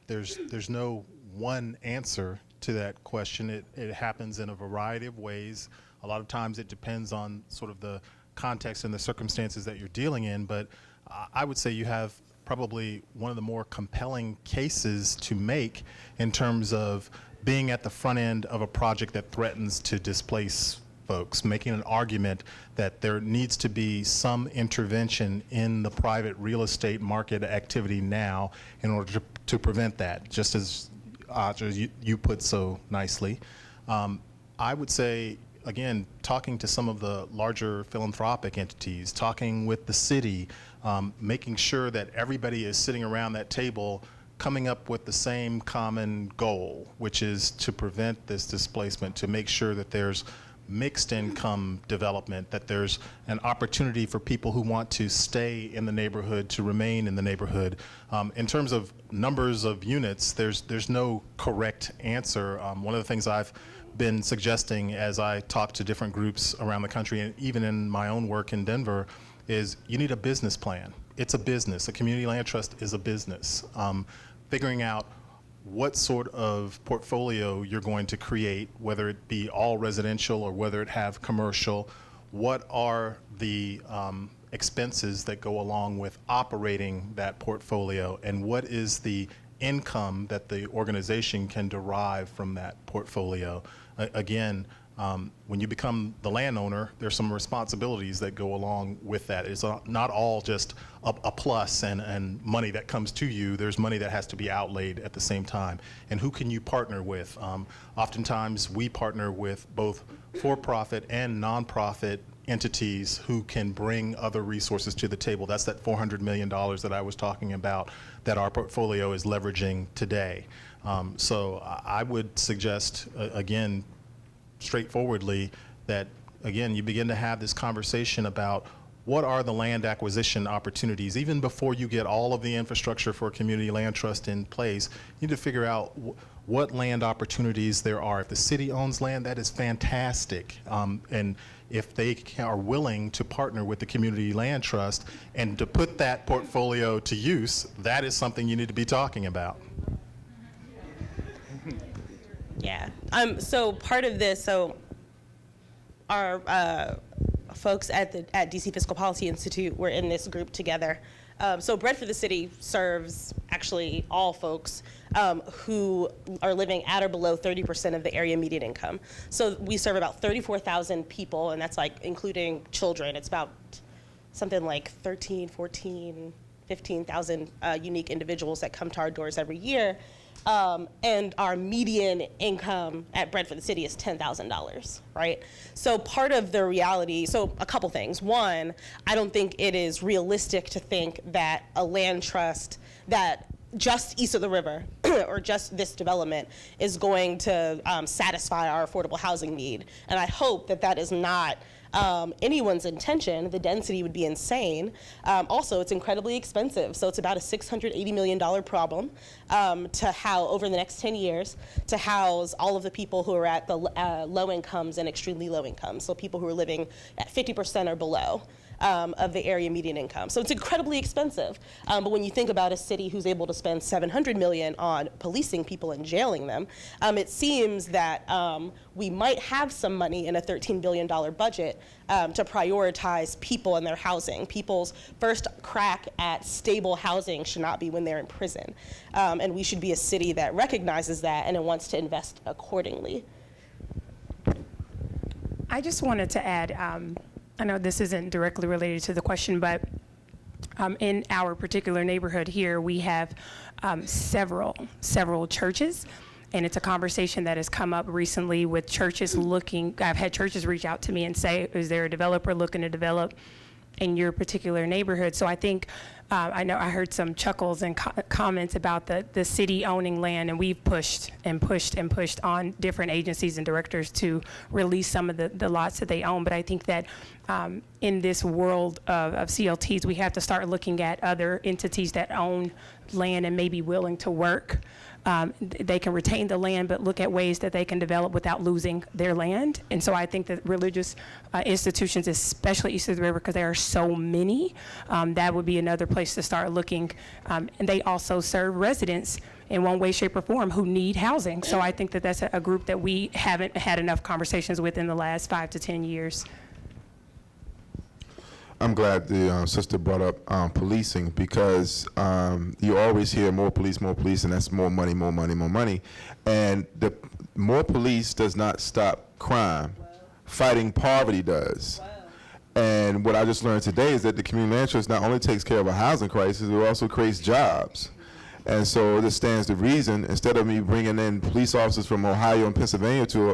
there's no one answer to that question. It happens in a variety of ways. A lot of times it depends on sort of the context and the circumstances that you're dealing in, but I would say you have probably one of the more compelling cases to make in terms of being at the front end of a project that threatens to displace folks, making an argument that there needs to be some intervention in the private real estate market activity now in order to prevent that, just as you put so nicely. I would say, again, talking to some of the larger philanthropic entities, talking with the city, making sure that everybody is sitting around that table coming up with the same common goal, which is to prevent this displacement, to make sure that there's mixed income development, that there's an opportunity for people who want to stay in the neighborhood to remain in the neighborhood. In terms of numbers of units, there's no correct answer. One of the things I've been suggesting as I talk to different groups around the country, and even in my own work in Denver, is you need a business plan. It's a business. A community land trust is a business. Figuring out what sort of portfolio you're going to create, whether it be all residential or whether it have commercial, what are the expenses that go along with operating that portfolio, and what is the income that the organization can derive from that portfolio. Again, when you become the landowner, there's some responsibilities that go along with that. It's not all just a plus and money that comes to you. There's money that has to be outlaid at the same time. And who can you partner with? Oftentimes we partner with both for-profit and nonprofit entities who can bring other resources to the table. That's that $400 million that I was talking about that our portfolio is leveraging today. So I would suggest, again, straightforwardly, that again you begin to have this conversation about what are the land acquisition opportunities. Even before you get all of the infrastructure for a community land trust in place, you need to figure out what land opportunities there are. If the city owns land, that is fantastic. And if they are willing to partner with the community land trust and to put that portfolio to use, that is something you need to be talking about. Yeah. So part of this, so our folks at DC Fiscal Policy Institute were in this group together. So Bread for the City serves actually all folks who are living at or below 30% of the area median income. So we serve about 34,000 people, and that's like including children. It's about something like 13, 14, 15,000 unique individuals that come to our doors every year. and our median income at Brentford, the city, is $10,000, right? So part of the reality, so a couple things. One, I don't think it is realistic to think that a land trust that just east of the river or just this development is going to satisfy our affordable housing need. And I hope that that is not anyone's intention. The density would be insane. Also, it's incredibly expensive. So it's about a $680 million problem to house, over the next 10 years, to house all of the people who are at the low incomes and extremely low incomes. So people who are living at 50% or below of the area median income. So it's incredibly expensive. But when you think about a city who's able to spend $700 million on policing people and jailing them, it seems that we might have some money in a $13 billion budget to prioritize people and their housing. People's first crack at stable housing should not be when they're in prison. And we should be a city that recognizes that and it wants to invest accordingly. I just wanted to add, I know this isn't directly related to the question, but in our particular neighborhood here, we have several churches, and it's a conversation that has come up recently with churches looking. I've had churches reach out to me and say, is there a developer looking to develop in your particular neighborhood? So I think, I know I heard some chuckles and comments about the city owning land, and we've pushed on different agencies and directors to release some of the lots that they own. But I think that in this world of CLTs, we have to start looking at other entities that own land and may be willing to work. They can retain the land, but look at ways that they can develop without losing their land. And so I think that religious institutions, especially east of the river, because there are so many, that would be another place to start looking. And they also serve residents in one way, shape, or form who need housing. So I think that that's a group that we haven't had enough conversations with in the last 5 to 10 years. I'm glad the sister brought up policing, because you always hear more police, and that's more money, more money, more money. And the more police does not stop crime. Wow. Fighting poverty does. Wow. And what I just learned today is that the community land trust not only takes care of a housing crisis, it also creates jobs. And so this stands to reason, instead of me bringing in police officers from Ohio and Pennsylvania to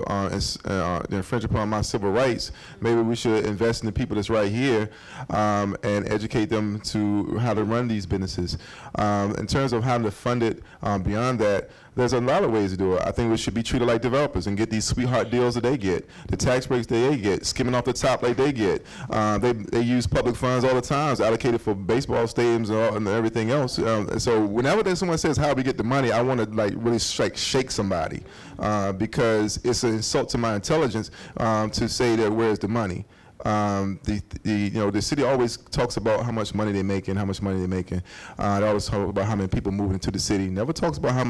infringe upon my civil rights, maybe we should invest in the people that's right here and educate them to how to run these businesses. In terms of how to fund it beyond that, there's a lot of ways to do it. I think we should be treated like developers and get these sweetheart deals that they get, the tax breaks that they get, skimming off the top like they get. They use public funds all the time, it's allocated for baseball stadiums and everything else. So whenever someone says how we get the money, I want to really shake somebody because it's an insult to my intelligence to say that where's the money. The city always talks about how much money they're making, They always talk about how many people moving into the city. Never talks about how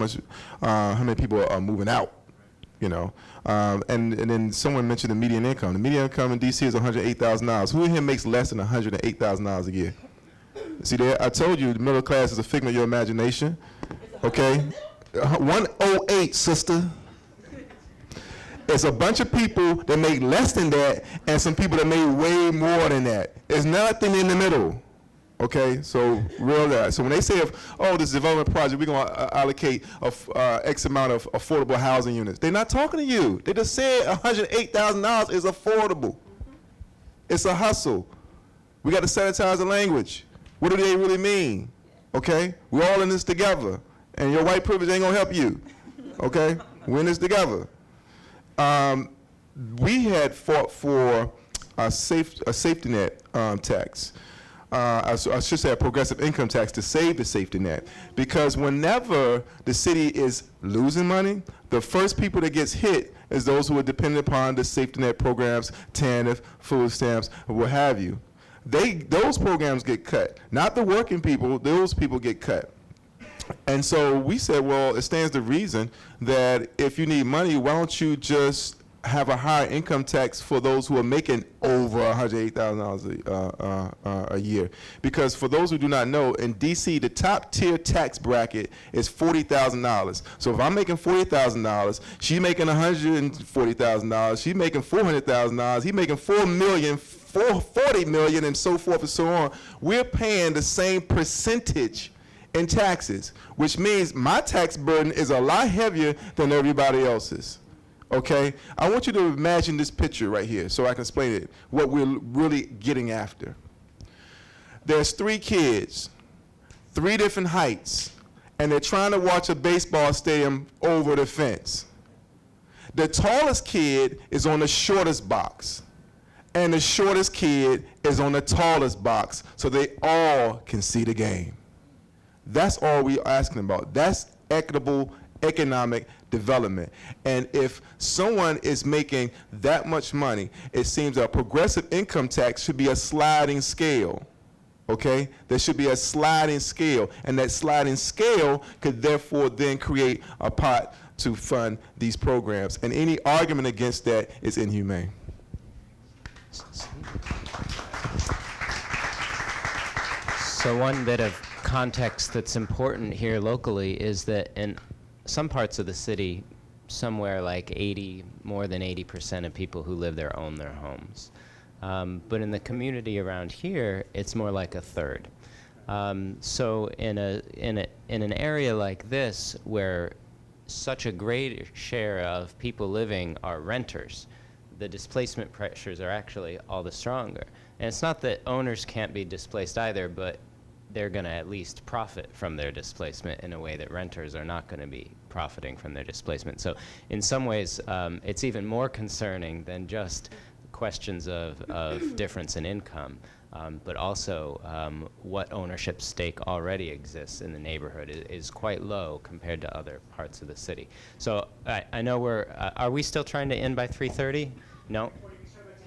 many people are moving out. And then someone mentioned the median income. The median income in DC is $108,000. Who in here makes less than $108,000 a year? See there, I told you the middle class is a figment of your imagination. Okay, 108, sister. It's a bunch of people that make less than that and some people that make way more than that. There's nothing in the middle. Okay, so realize. So when they say, this development project, we're going to allocate X amount of affordable housing units, they're not talking to you. They just said $108,000 is affordable. It's a hustle. We got to sanitize the language. What do they really mean? Okay, we're all in this together, and your white privilege ain't going to help you. Okay, we're in this together. We had fought for a safety net tax. I should say a progressive income tax to save the safety net. Because whenever the city is losing money, the first people that gets hit is those who are dependent upon the safety net programs, TANF, food stamps, what have you. Those programs get cut. Not the working people, those people get cut. And so we said, well, it stands to reason that if you need money, why don't you just have a higher income tax for those who are making over $108,000 a year? Because for those who do not know, in DC, the top tier tax bracket is $40,000. So if I'm making $40,000, she's making $140,000, she's making $400,000, he's making $4 million, $40 million, and so forth and so on. We're paying the same percentage in taxes, which means my tax burden is a lot heavier than everybody else's. Okay? I want you to imagine this picture right here so I can explain it, what we're really getting after. There's 3 kids, 3 different heights, and they're trying to watch a baseball stadium over the fence. The tallest kid is on the shortest box, and the shortest kid is on the tallest box, so they all can see the game. That's all we're asking about. That's equitable economic development. And if someone is making that much money, it seems a progressive income tax should be a sliding scale. Okay? There should be a sliding scale, and that sliding scale could therefore then create a pot to fund these programs. And any argument against that is inhumane. So one bit of context that's important here locally is that in some parts of the city, somewhere like more than 80% of people who live there own their homes. But in the community around here, it's more like a third. So in an area like this, where such a great share of people living are renters, the displacement pressures are actually all the stronger. And it's not that owners can't be displaced either, but they're going to at least profit from their displacement in a way that renters are not going to be profiting from their displacement. So in some ways, it's even more concerning than just questions of difference in income, but also what ownership stake already exists in the neighborhood is quite low compared to other parts of the city. So I know are we still trying to end by 3:30? No?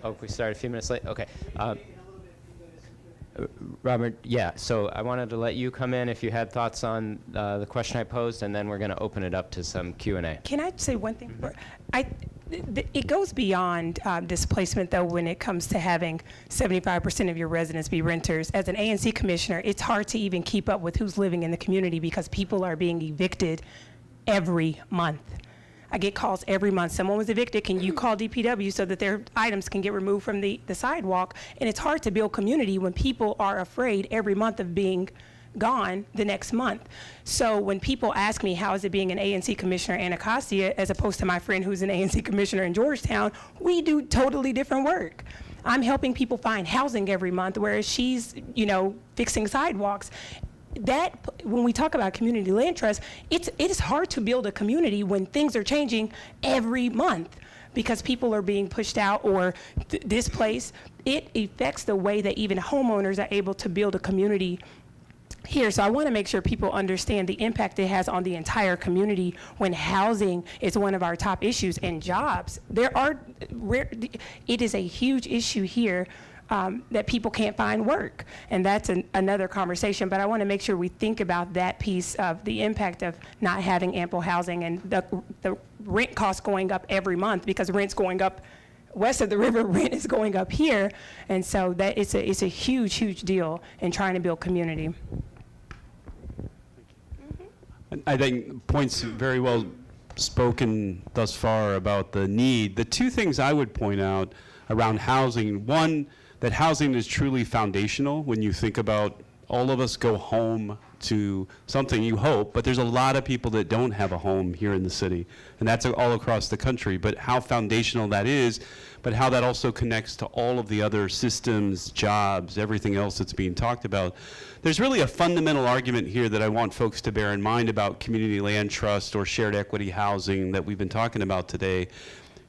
Oh, we started a few minutes late? Okay. Robert, yeah, so I wanted to let you come in if you had thoughts on the question I posed, and then we're going to open it up to some Q&A. Can I say one thing? It goes beyond displacement, though, when it comes to having 75% of your residents be renters. As an ANC commissioner, it's hard to even keep up with who's living in the community because people are being evicted every month. I get calls every month. Someone was evicted. Can you call DPW so that their items can get removed from the sidewalk? And it's hard to build community when people are afraid every month of being gone the next month. So when people ask me, how is it being an ANC commissioner in Anacostia as opposed to my friend who's an ANC commissioner in Georgetown, we do totally different work. I'm helping people find housing every month, whereas she's, fixing sidewalks. That, when we talk about community land trust, it is hard to build a community when things are changing every month because people are being pushed out or displaced. It affects the way that even homeowners are able to build a community here. So I want to make sure people understand the impact it has on the entire community when housing is one of our top issues, and jobs. It is a huge issue here. That people can't find work. And that's another conversation, but I want to make sure we think about that piece of the impact of not having ample housing and the rent costs going up every month because rent's going up west of the river, rent is going up here. And so that it's a huge, huge deal in trying to build community. I think points very well spoken thus far about the need. The two things I would point out around housing, one, that housing is truly foundational. When you think about all of us go home to something, you hope, but there's a lot of people that don't have a home here in the city, and that's all across the country. But how foundational that is, but how that also connects to all of the other systems, jobs, everything else that's being talked about. There's really a fundamental argument here that I want folks to bear in mind about community land trust or shared equity housing that we've been talking about today.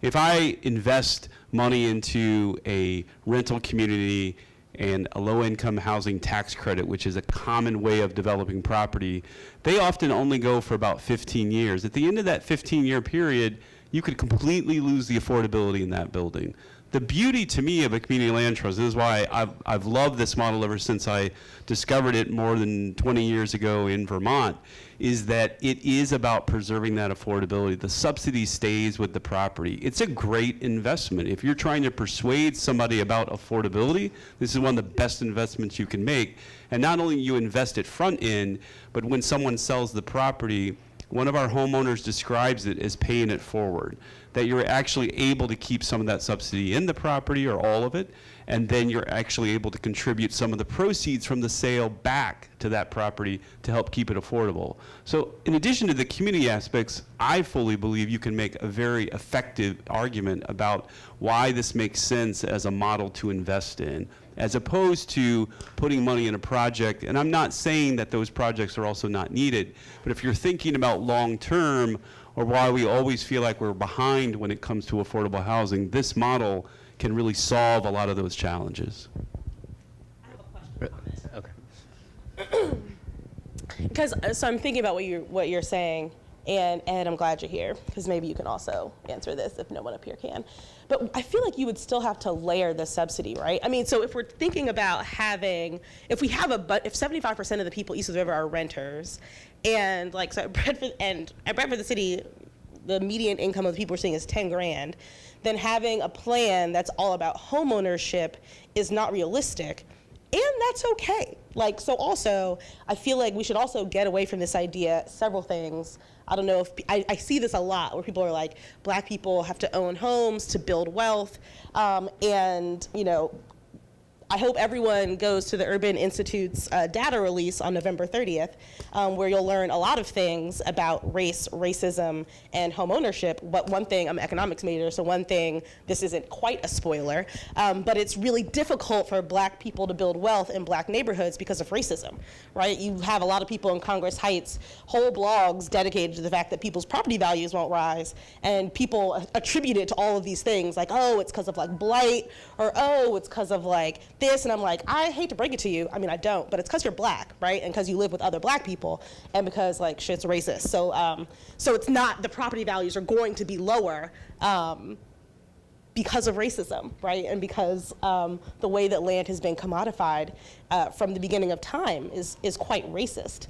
If I invest money into a rental community and a low-income housing tax credit, which is a common way of developing property, they often only go for about 15 years. At the end of that 15-year period, you could completely lose the affordability in that building. The beauty to me of a community land trust, this is why I've loved this model ever since I discovered it more than 20 years ago in Vermont, is that it is about preserving that affordability. The subsidy stays with the property. It's a great investment. If you're trying to persuade somebody about affordability, this is one of the best investments you can make. And not only you invest it front end, but when someone sells the property, one of our homeowners describes it as paying it forward. that you're actually able to keep some of that subsidy in the property or all of it, and then you're actually able to contribute some of the proceeds from the sale back to that property to help keep it affordable. So in addition to the community aspects, I fully believe you can make a very effective argument about why this makes sense as a model to invest in, as opposed to putting money in a project. And I'm not saying that those projects are also not needed, but if you're thinking about long-term, or why we always feel like we're behind when it comes to affordable housing, this model can really solve a lot of those challenges. Okay. Because so I'm thinking about what you're saying, and Ed, I'm glad you're here, because maybe you can also answer this if no one up here can. But I feel like you would still have to layer the subsidy, right? I mean, so if we're thinking about having, if 75% of the people east of the river are renters, and like, so at Brentford the city, the median income of the people we're seeing is 10 grand, then having a plan that's all about homeownership is not realistic. And that's okay. Like, so also, I feel like we should also get away from this idea, several things. I don't know if, I see this a lot where people are like, Black people have to own homes to build wealth. And, you know, I hope everyone goes to the Urban Institute's data release on November 30th, where you'll learn a lot of things about race, racism, and home ownership. But one thing, I'm an economics major, so one thing, this isn't quite a spoiler, but it's really difficult for Black people to build wealth in Black neighborhoods because of racism, right? You have a lot of people in Congress Heights, whole blogs dedicated to the fact that people's property values won't rise, and people attribute it to all of these things, like, oh, it's because of like blight, or oh, it's because of like this, and I'm like, I hate to break it to you, I mean, I don't, but it's because you're Black, right? And because you live with other Black people, and because like shit's racist. So, so it's not, the property values are going to be lower because of racism, right? And because the way that land has been commodified from the beginning of time is quite racist.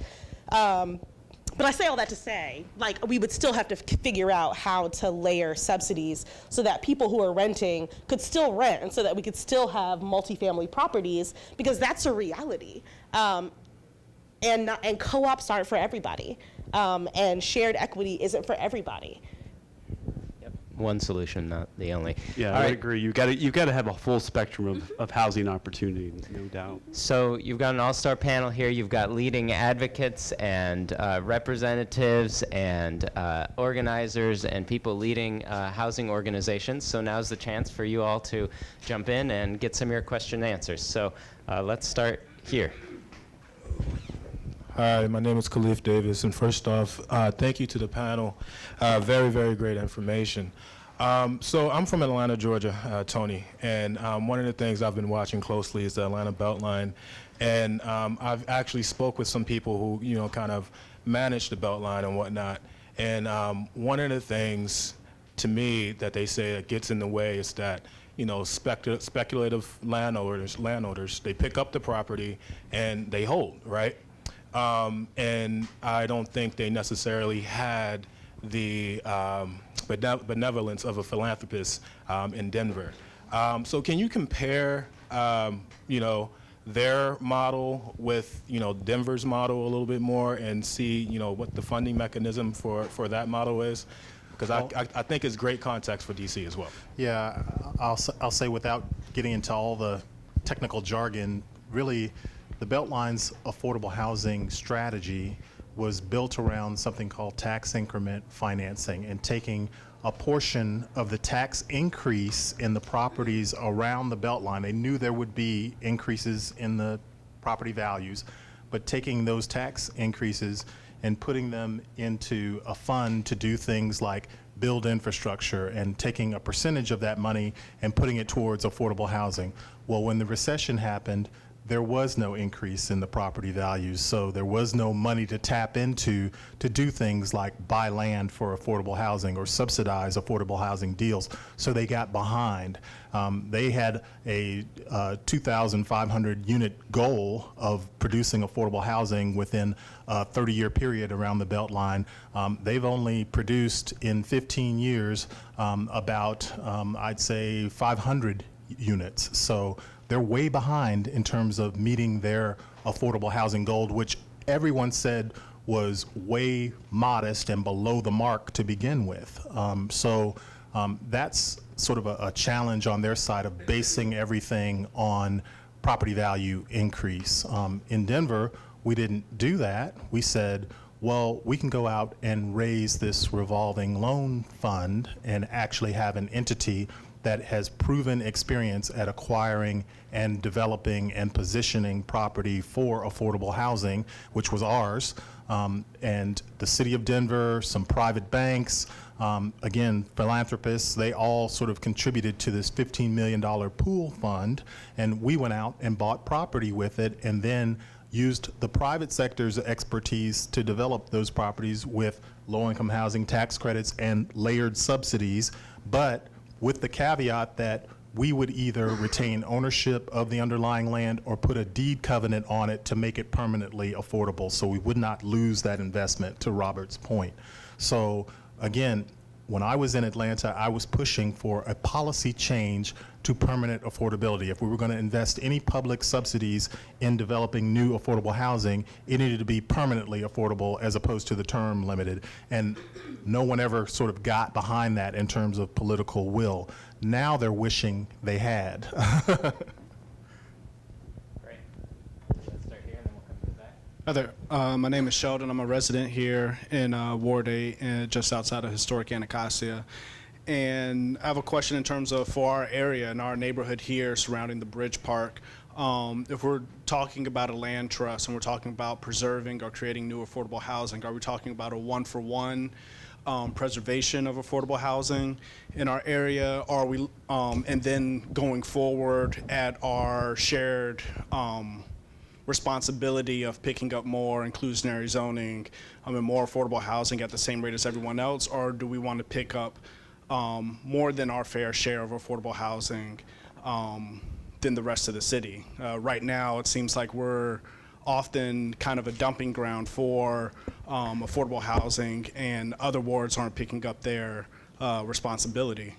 But I say all that to say, like, we would still have to figure out how to layer subsidies so that people who are renting could still rent, and so that we could still have multifamily properties, because that's a reality. And co-ops aren't for everybody, and shared equity isn't for everybody. One solution, not the only. Yeah, All I right. agree. You've got to have a full spectrum of housing opportunity, no doubt. So you've got an all-star panel here. You've got leading advocates and representatives and organizers and people leading housing organizations. So now's the chance for you all to jump in and get some of your question and answers. So let's start here. Hi, my name is Khalif Davis, and first off, thank you to the panel. Very, very great information. So I'm from Atlanta, Georgia, Tony, and one of the things I've been watching closely is the Atlanta Beltline, and I've actually spoke with some people who, you know, kind of manage the Beltline and whatnot, and one of the things to me that they say that gets in the way is that, you know, speculative landowners, they pick up the property and they hold, right? And I don't think they necessarily had the benevolence of a philanthropist in Denver. So can you compare, you know, their model with, you know, Denver's model a little bit more and see, you know, what the funding mechanism for that model is? Because I think it's great context for DC as well. Yeah, I'll say, without getting into all the technical jargon, really, the Beltline's affordable housing strategy was built around something called tax increment financing, and taking a portion of the tax increase in the properties around the Beltline. They knew there would be increases in the property values, but taking those tax increases and putting them into a fund to do things like build infrastructure, and taking a percentage of that money and putting it towards affordable housing. Well, when the recession happened, there was no increase in the property values, so there was no money to tap into to do things like buy land for affordable housing or subsidize affordable housing deals. So they got behind. They had a 2,500 unit goal of producing affordable housing within a 30-year period around the Beltline. They've only produced in 15 years about, I'd say, 500 units. So they're way behind in terms of meeting their affordable housing goal, which everyone said was way modest and below the mark to begin with. So That's sort of a challenge on their side of basing everything on property value increase. In Denver, we didn't do that. We said, well, we can go out and raise this revolving loan fund and actually have an entity that has proven experience at acquiring and developing and positioning property for affordable housing, which was ours. And the city of Denver, some private banks, again, philanthropists, they all sort of contributed to this $15 million pool fund. And we went out and bought property with it and then used the private sector's expertise to develop those properties with low-income housing tax credits and layered subsidies, but with the caveat that we would either retain ownership of the underlying land or put a deed covenant on it to make it permanently affordable, so we would not lose that investment, to Robert's point. So again, when I was in Atlanta, I was pushing for a policy change to permanent affordability. If we were going to invest any public subsidies in developing new affordable housing, it needed to be permanently affordable as opposed to the term limited. And no one ever sort of got behind that in terms of political will. Now they're wishing they had. Great. Let's start here and then we'll come to the back. Hi there. My name is Sheldon. I'm a resident here in Ward 8, just outside of historic Anacostia. And I have a question in terms of for our area and our neighborhood here surrounding the Bridge Park. If we're talking about a land trust and we're talking about preserving or creating new affordable housing, are we talking about a one-for-one preservation of affordable housing in our area? Are we, and then going forward at our shared responsibility of picking up more inclusionary zoning and more affordable housing at the same rate as everyone else, or do we want to pick up more than our fair share of affordable housing than the rest of the city? Right now, it seems like we're often kind of a dumping ground for affordable housing, and other wards aren't picking up their responsibility.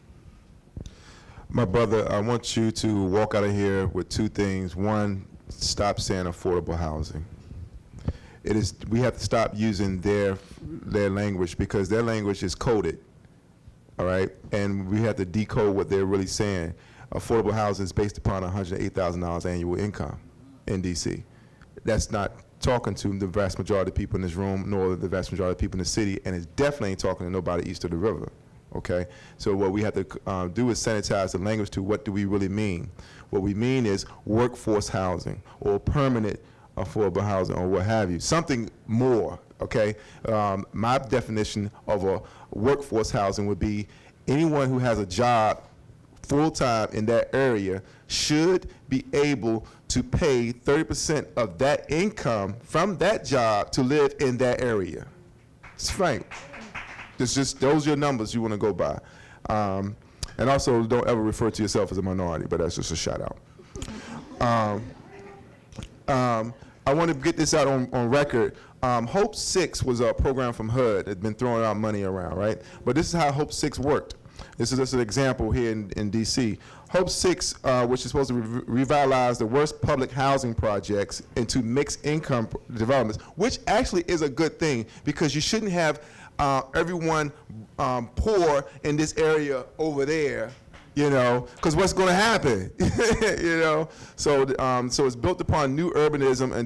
My brother, I want you to walk out of here with two things. One, stop saying affordable housing. We have to stop using their language, because their language is coded, all right? And we have to decode what they're really saying. Affordable housing is based upon $108,000 annual income in DC. That's not talking to the vast majority of people in this room, nor the vast majority of people in the city, and it's definitely ain't talking to nobody east of the river, okay? So what we have to do is sanitize the language to what do we really mean. What we mean is workforce housing or permanent affordable housing or what have you, something more, okay? My definition of a workforce housing would be anyone who has a job full-time in that area should be able to pay 30% of that income from that job to live in that area. It's frank. It's just, those are your numbers you want to go by. And also, don't ever refer to yourself as a minority, but that's just a shout out. I want to get this out on record. Hope 6 was a program from HUD that had been throwing out money around, right? But this is how Hope 6 worked. This is just an example here in DC. Hope 6, which is supposed to revitalize the worst public housing projects into mixed income developments, which actually is a good thing, because you shouldn't have everyone poor in this area over there, you know, because what's going to happen, you know? So it's built upon new urbanism and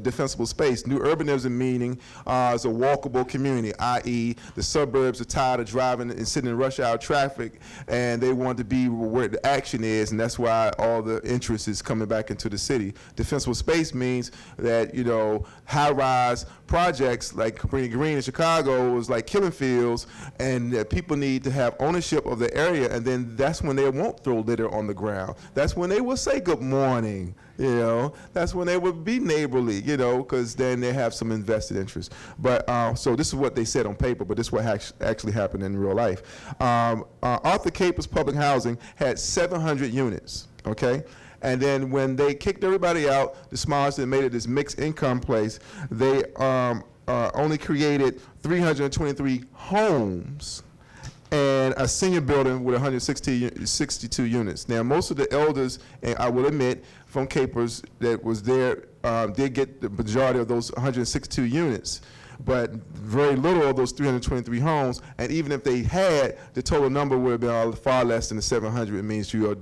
defensible space. New urbanism meaning it's a walkable community, i.e. the suburbs are tired of driving and sitting in rush hour traffic, and they want to be where the action is, and that's why all the interest is coming back into the city. Defensible space means that, you know, high-rise projects like Cabrini Green in Chicago is like killing fields, and people need to have ownership of the area, and then that's when they won't throw litter on the ground. That's when they will say good morning, you know. That's when they would be neighborly, you know, because then they have some invested interest. But so this is what they said on paper, but this is what actually happened in real life. Arthur Capers Public Housing had 700 units, okay? And then when they kicked everybody out, the smallest and made it this mixed income place, they only created 323 homes and a senior building with 162 units. Now, most of the elders, and I will admit, from Capers that was there, did get the majority of those 162 units. but very little of those 323 homes, and even if they had, the total number would have been far less than the 700. It means you're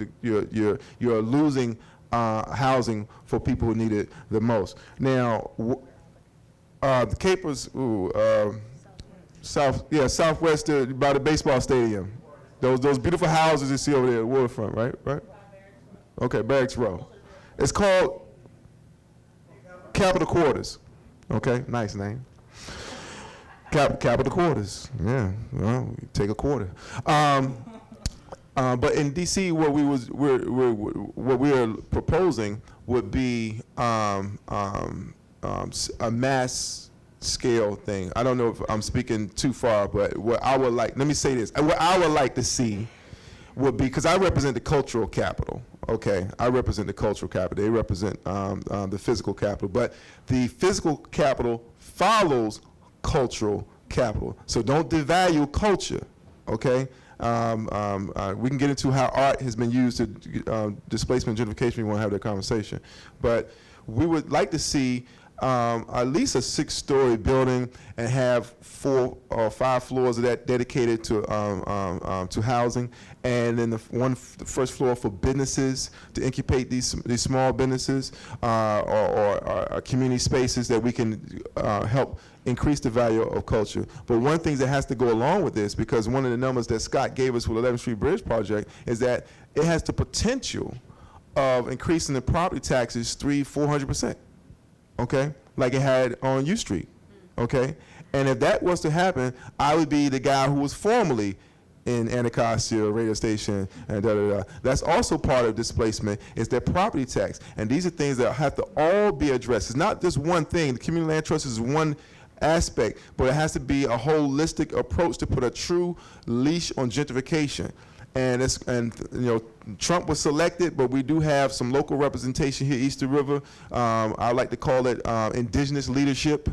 losing housing for people who need it the most. Now, the Capers, southwest by the baseball stadium. Those beautiful houses you see over there, waterfront, right? Okay, Barracks Row. It's called Capitol Quarters. Okay, nice name. Capitol Quarters. Yeah, well, we take a quarter. But in DC, what we are proposing would be a mass scale thing. I don't know if I'm speaking too far, but what I would like, let me say this, what I would like to see would be, because I represent the cultural capital, okay? I represent the cultural capital. They represent the physical capital, but the physical capital follows cultural capital. So don't devalue culture, okay? We can get into how art has been used to displacement and gentrification. We want to have that conversation. But we would like to see at least a 6-story building and have 4 or 5 floors of that dedicated to housing, and then the first floor for businesses to incubate these small businesses or community spaces that we can help increase the value of culture. But one thing that has to go along with this, because one of the numbers that Scott gave us with 11th Street Bridge Project, is that it has the potential of increasing the property taxes 300-400%. Okay, like it had on U Street, okay? And if that was to happen, I would be the guy who was formerly in Anacostia radio station and da-da-da. That's also part of displacement, is that property tax. And these are things that have to all be addressed. It's not just one thing. The community land trust is one aspect, but it has to be a holistic approach to put a true leash on gentrification. And Trump was selected, but we do have some local representation here east of the river. I like to call it indigenous leadership.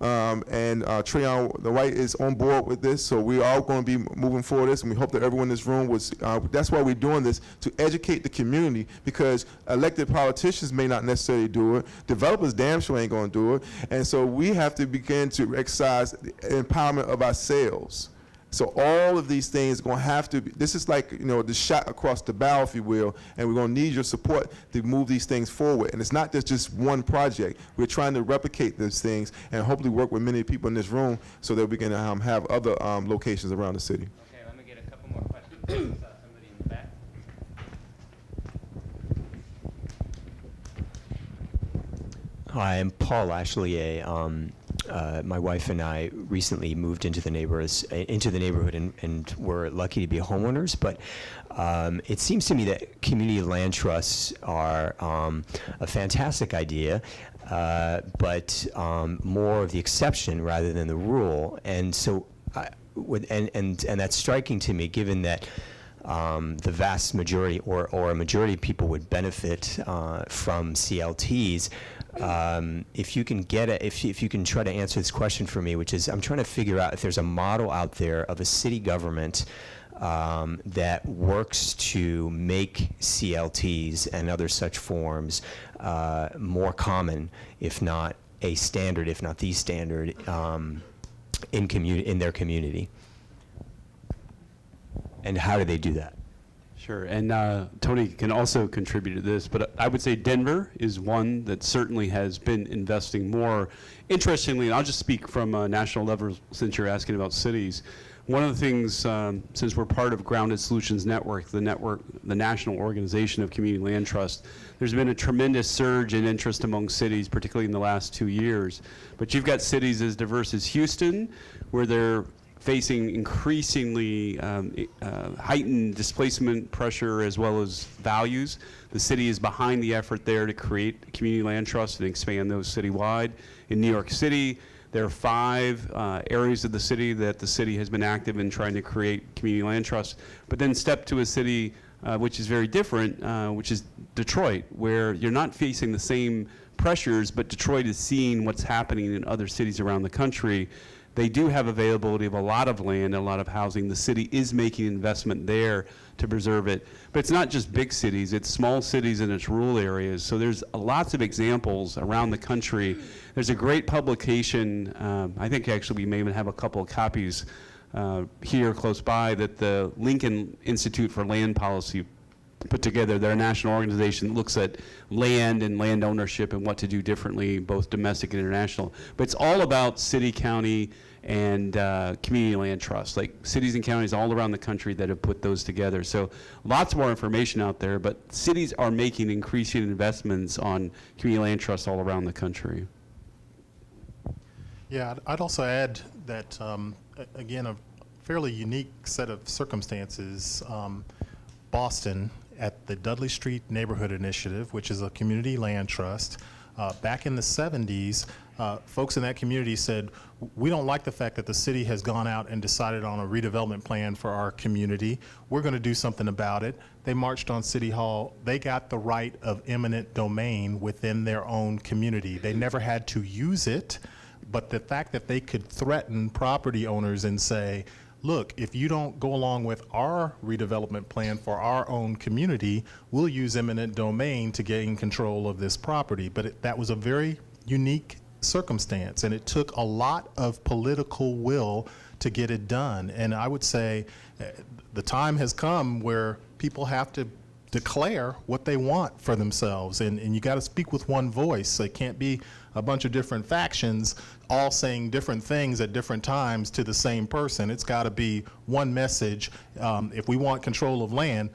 And Trayon the White is on board with this, so we are going to be moving forward this, and we hope that everyone in this room was, that's why we're doing this, to educate the community, because elected politicians may not necessarily do it, developers damn sure ain't going to do it, and so we have to begin to exercise the empowerment of ourselves. So all of these things are going to have to be, this is like, the shot across the bow, if you will, and we're going to need your support to move these things forward. And it's not just one project. We're trying to replicate these things and hopefully work with many people in this room so that we can have other locations around the city. Okay, let me get a couple more questions. Somebody in the back. Hi, I'm Paul Ashlier. My wife and I recently moved into the neighborhood and were lucky to be homeowners. But it seems to me that community land trusts are a fantastic idea, but more of the exception rather than the rule. And so, and that's striking to me, given that the vast majority or a majority of people would benefit from CLTs. If you can if you can try to answer this question for me, which is, I'm trying to figure out if there's a model out there of a city government that works to make CLTs and other such forms more common, if not a standard, if not the standard, in their community. And how do they do that? Sure, and Tony can also contribute to this, but I would say Denver is one that certainly has been investing more. Interestingly, and I'll just speak from a national level since you're asking about cities. One of the things, since we're part of Grounded Solutions Network, the national organization of community land trust, there's been a tremendous surge in interest among cities, particularly in the last 2 years. But you've got cities as diverse as Houston, where they're facing increasingly heightened displacement pressure as well as values. The city is behind the effort there to create community land trusts and expand those citywide. In New York City, there are 5 areas of the city that the city has been active in trying to create community land trusts. But then step to a city which is very different, which is Detroit, where you're not facing the same pressures, but Detroit is seeing what's happening in other cities around the country. they do have availability of a lot of land and a lot of housing. The city is making investment there to preserve it. But it's not just big cities, it's small cities and it's rural areas. So there's lots of examples around the country. There's a great publication, I think actually we may even have a couple of copies here close by, that the Lincoln Institute for Land Policy put together. They're a national organization that looks at land and land ownership and what to do differently, both domestic and international. But it's all about city, county, and community land trusts, like cities and counties all around the country that have put those together. So lots more information out there, but cities are making increasing investments on community land trusts all around the country. Yeah, I'd also add that, again, a fairly unique set of circumstances. Boston, at the Dudley Street Neighborhood Initiative, which is a community land trust, back in the 70s, folks in that community said, we don't like the fact that the city has gone out and decided on a redevelopment plan for our community. We're going to do something about it. They marched on City Hall. They got the right of eminent domain within their own community. They never had to use it, but the fact that they could threaten property owners and say, look, if you don't go along with our redevelopment plan for our own community, we'll use eminent domain to gain control of this property. But that was a very unique circumstance, and it took a lot of political will to get it done. And I would say the time has come where people have to declare what they want for themselves, and you got to speak with one voice. It can't be a bunch of different factions all saying different things at different times to the same person. It's got to be one message. If we want control of land,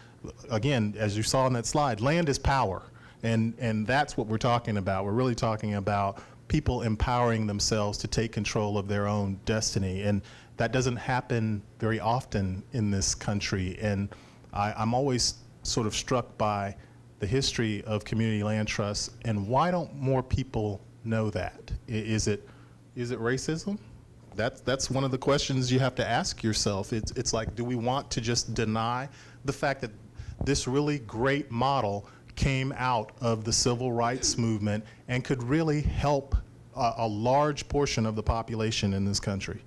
again, as you saw in that slide, land is power, and that's what we're talking about. We're really talking about people empowering themselves to take control of their own destiny, and that doesn't happen very often in this country. And I'm always sort of struck by the history of community land trusts, and why don't more people know that? Is it racism? That's one of the questions you have to ask yourself. It's like, do we want to just deny the fact that this really great model came out of the civil rights movement and could really help a large portion of the population in this country?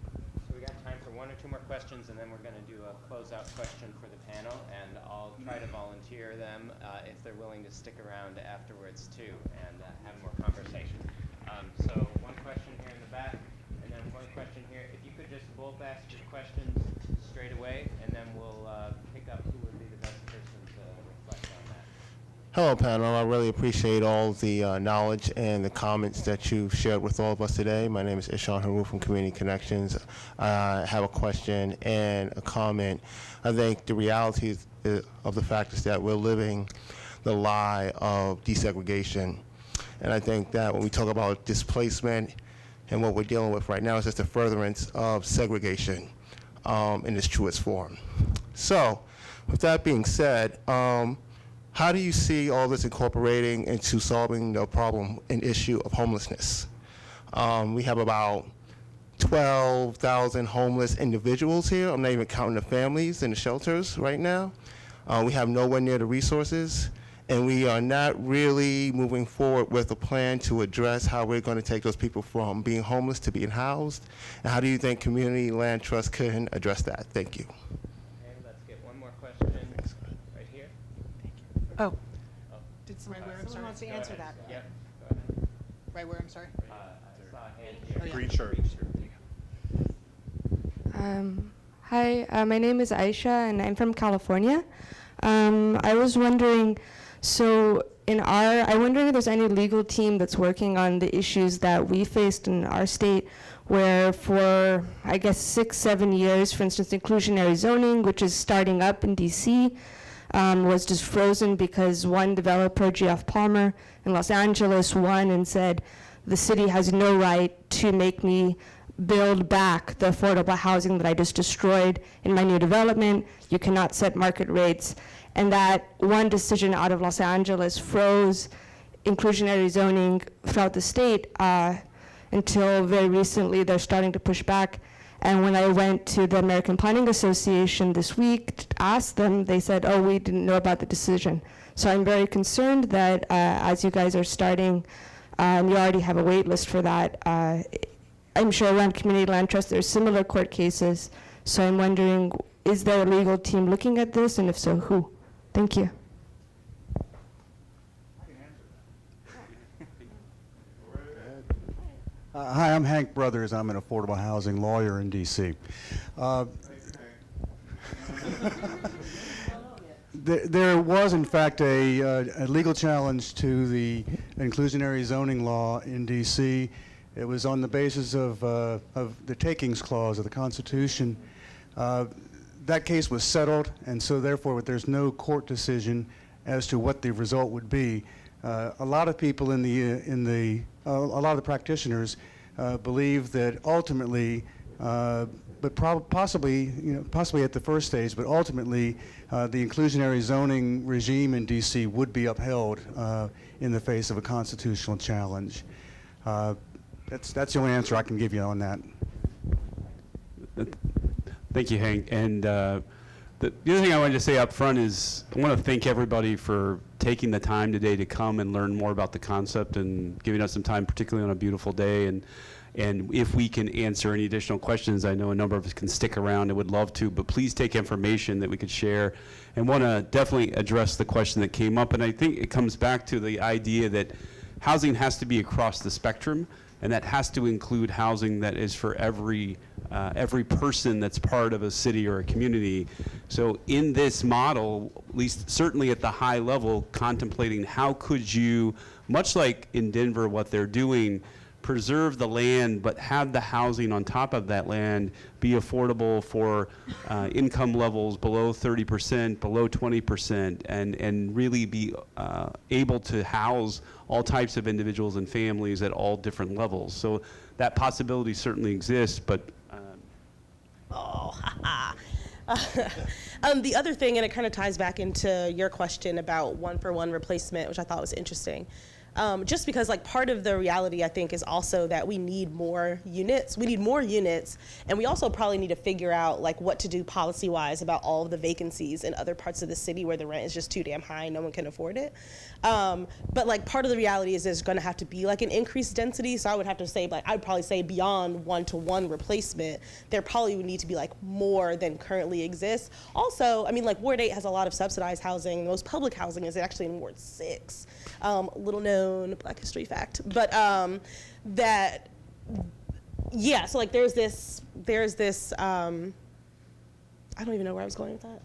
So we got time for one or two more questions, and then we're going to do a closeout question for the panel, and I'll try to volunteer them if they're willing to stick around afterwards too and have more conversation. So one question here in the back, and then one question here. If you could just both ask your questions straight away, and then we'll pick up who would be the best person to reflect on that. Hello, panel. I really appreciate all the knowledge and the comments that you've shared with all of us today. My name is Ishan Haru from Community Connections. I have a question and a comment. I think the reality of the fact is that we're living the lie of desegregation. And I think that when we talk about displacement and what we're dealing with right now is just a furtherance of segregation in its truest form. So, with that being said, how do you see all this incorporating into solving the problem and issue of homelessness? We have about 12,000 homeless individuals here. I'm not even counting the families in the shelters right now. We have nowhere near the resources, and we are not really moving forward with a plan to address how we're going to take those people from being homeless to being housed. And how do you think community land trust can address that? Thank you. Okay, let's get one more question right here. Oh. Did someone wants to answer that? Yep, go ahead. Right where, I'm sorry? I saw a hand here. Oh, yeah. Green shirt. Hi, my name is Aisha, and I'm from California. I was wondering, I'm wondering if there's any legal team that's working on the issues that we faced in our state, where for, I guess, 6-7 years, for instance, inclusionary zoning, which is starting up in DC, was just frozen because one developer, Geoff Palmer in Los Angeles, won and said, the city has no right to make me build back the affordable housing that I just destroyed in my new development. You cannot set market rates. And that one decision out of Los Angeles froze inclusionary zoning throughout the state until very recently they're starting to push back. And when I went to the American Planning Association this week to ask them, they said, oh, we didn't know about the decision. So I'm very concerned that as you guys are starting, and you already have a wait list for that, I'm sure around community land trust there's similar court cases. So I'm wondering, is there a legal team looking at this, and if so, who? Thank you. Hi, I'm Hank Brothers. I'm an affordable housing lawyer in D.C. There was, in fact, a legal challenge to the inclusionary zoning law in D.C. It was on the basis of the takings clause of the Constitution. That case was settled, and so therefore there's no court decision as to what the result would be. A lot of people a lot of the practitioners believe that ultimately, but possibly at the first stage, but ultimately the inclusionary zoning regime in D.C. would be upheld in the face of a constitutional challenge. That's the only answer I can give you on that. Thank you, Hank. And the other thing I wanted to say up front is I want to thank everybody for taking the time today to come and learn more about the concept and giving us some time, particularly on a beautiful day. And if we can answer any additional questions, I know a number of us can stick around and would love to, but please take information that we could share. And want to definitely address the question that came up. And I think it comes back to the idea that housing has to be across the spectrum, and that has to include housing that is for every person that's part of a city or a community. So in this model, at least certainly at the high level, contemplating how could you, much like in Denver, what they're doing, preserve the land but have the housing on top of that land be affordable for income levels below 30%, below 20%, and really be able to house all types of individuals and families at all different levels. So that possibility certainly exists, but the other thing, and it kind of ties back into your question about one-for-one replacement, which I thought was interesting. Just because like part of the reality I think is also that we need more units. We need more units, and we also probably need to figure out like what to do policy-wise about all of the vacancies in other parts of the city where the rent is just too damn high and no one can afford it. But like part of the reality is there's gonna have to be like an increased density, so I would have to say like, I'd probably say beyond one-to-one replacement, there probably would need to be like more than currently exists. Also, I mean like Ward 8 has a lot of subsidized housing. Most public housing is actually in Ward 6. Little known Black history fact, but yeah, so like there's this I don't even know where I was going with that.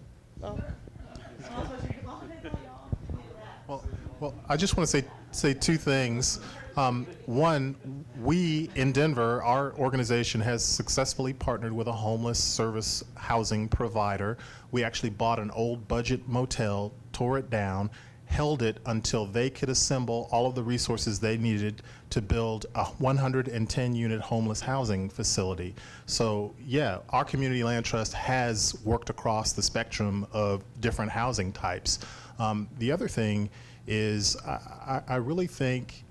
Well, I just want to say two things. One, we in Denver, our organization has successfully partnered with a homeless service housing provider. We actually bought an old budget motel, tore it down, held it until they could assemble all of the resources they needed to build a 110-unit homeless housing facility. So yeah, our community land trust has worked across the spectrum of different housing types. The other thing is I really think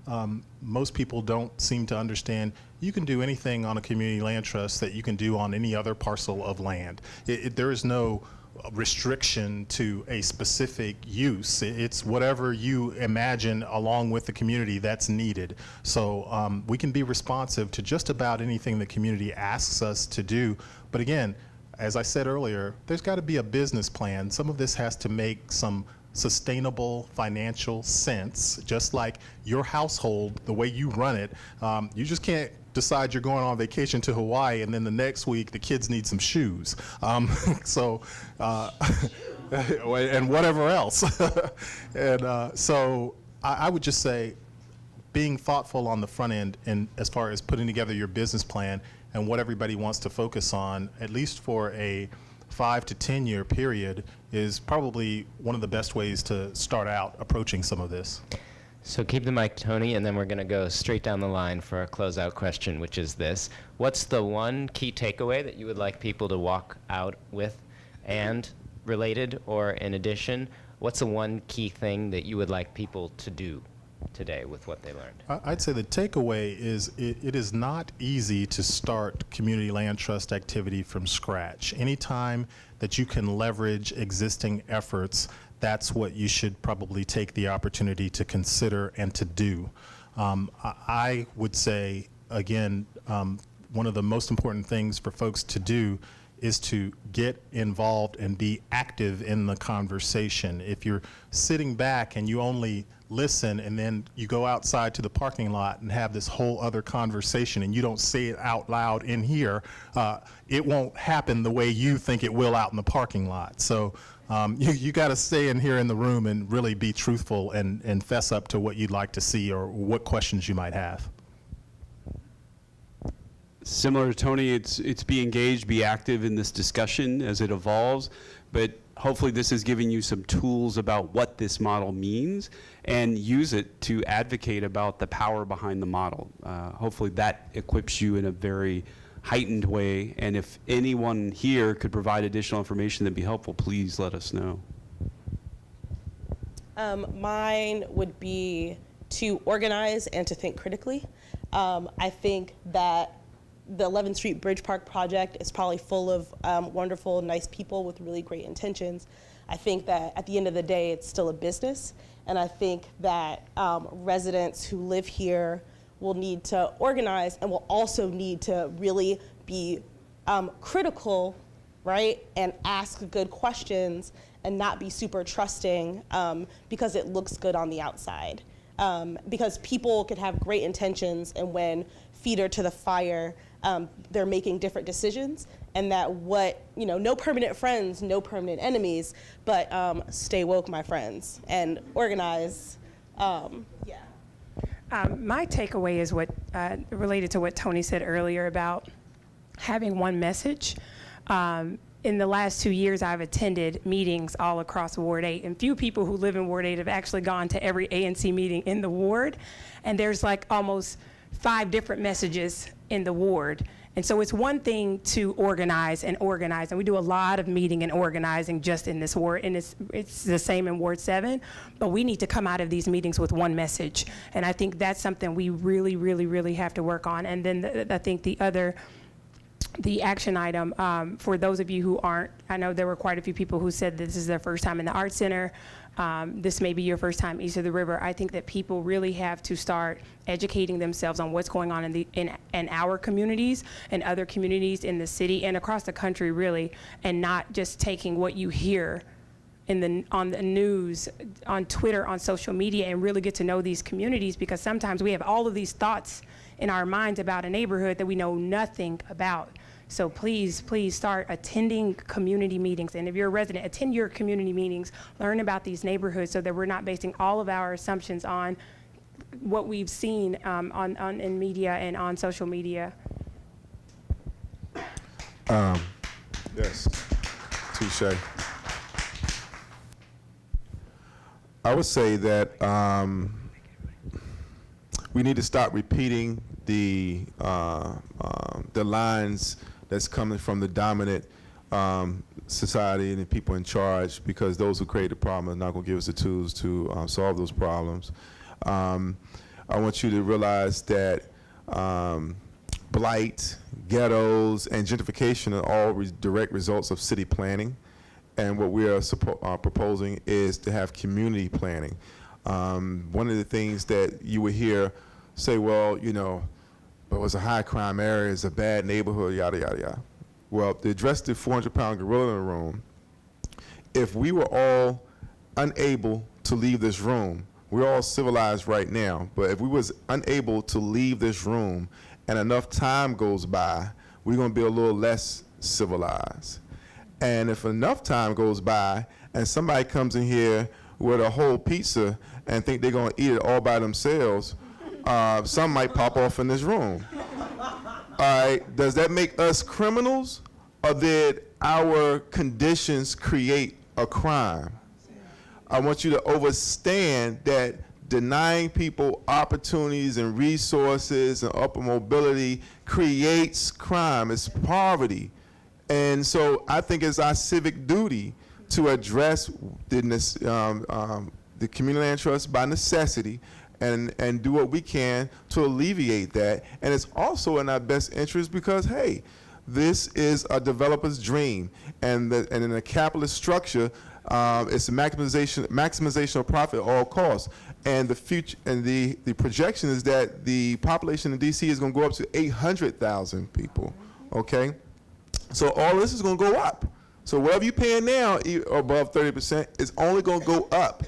most people don't seem to understand you can do anything on a community land trust that you can do on any other parcel of land. There is no restriction to a specific use. It's whatever you imagine along with the community that's needed. So we can be responsive to just about anything the community asks us to do. But again, as I said earlier, there's got to be a business plan. Some of this has to make some sustainable financial sense, just like your household, the way you run it. You just can't decide you're going on vacation to Hawaii and then the next week the kids need some shoes. And whatever else. And so I would just say being thoughtful on the front end and as far as putting together your business plan and what everybody wants to focus on, at least for a 5 to 10 year period, is probably one of the best ways to start out approaching some of this. So keep the mic, Tony, and then we're going to go straight down the line for our closeout question, which is this. What's the one key takeaway that you would like people to walk out with? And related or in addition, what's the one key thing that you would like people to do today with what they learned? I'd say the takeaway is it is not easy to start community land trust activity from scratch. Anytime that you can leverage existing efforts, that's what you should probably take the opportunity to consider and to do. I would say, again, one of the most important things for folks to do is to get involved and be active in the conversation. If you're sitting back and you only listen and then you go outside to the parking lot and have this whole other conversation and you don't say it out loud in here, it won't happen the way you think it will out in the parking lot. So you got to stay in here in the room and really be truthful and fess up to what you'd like to see or what questions you might have. Similar to Tony, it's be engaged, be active in this discussion as it evolves, but hopefully this is giving you some tools about what this model means and use it to advocate about the power behind the model. Hopefully that equips you in a very heightened way, and if anyone here could provide additional information that'd be helpful, please let us know. Mine would be to organize and to think critically. I think that the 11th Street Bridge Park project is probably full of wonderful, nice people with really great intentions. I think that at the end of the day, it's still a business. And I think that residents who live here will need to organize and will also need to really be critical, right? And ask good questions and not be super trusting because it looks good on the outside. Because people could have great intentions, and when feet are to the fire, they're making different decisions, and that no permanent friends, no permanent enemies, but stay woke, my friends, and organize. My takeaway is what related to what Tony said earlier about having one message. In the last 2 years, I've attended meetings all across Ward 8, and few people who live in Ward 8 have actually gone to every ANC meeting in the ward, and there's like almost 5 different messages in the ward. And so it's one thing to organize, and we do a lot of meeting and organizing just in this ward, and it's the same in Ward 7, but we need to come out of these meetings with one message. And I think that's something we really, really, really have to work on. And then I think the action item, for those of you who aren't, I know there were quite a few people who said this is their first time in the Art Center. This may be your first time east of the river. I think that people really have to start educating themselves on what's going on in our communities and other communities in the city and across the country, really, and not just taking what you hear on the news, on Twitter, on social media, and really get to know these communities, because sometimes we have all of these thoughts in our minds about a neighborhood that we know nothing about. So please, please start attending community meetings. And if you're a resident, attend your community meetings, learn about these neighborhoods so that we're not basing all of our assumptions on what we've seen in media and on social media. Yes, touche. I would say that we need to stop repeating the lines that's coming from the dominant society and the people in charge, because those who create the problem are not going to give us the tools to solve those problems. I want you to realize that blight, ghettos, and gentrification are all direct results of city planning. And what we are proposing is to have community planning. One of the things that you would hear say, well, but it was a high crime area, it's a bad neighborhood, yada, yada, yada. Well, to address the 400-pound gorilla in the room, if we were all unable to leave this room, we're all civilized right now, but if we was unable to leave this room and enough time goes by, we're gonna be a little less civilized. And if enough time goes by and somebody comes in here with a whole pizza and think they're gonna eat it all by themselves, some might pop off in this room. All right, does that make us criminals, or did our conditions create a crime? I want you to understand that denying people opportunities and resources and upper mobility creates crime, it's poverty. And so I think it's our civic duty to address the community land trust by necessity, and do what we can to alleviate that. And it's also in our best interest because, hey, this is a developer's dream. And in a capitalist structure, It's the maximization of profit at all costs. And the future and the projection is that the population in DC is going to go up to 800,000 people. Okay, so all this is going to go up. So whatever you're paying now, above 30%, is only going to go up.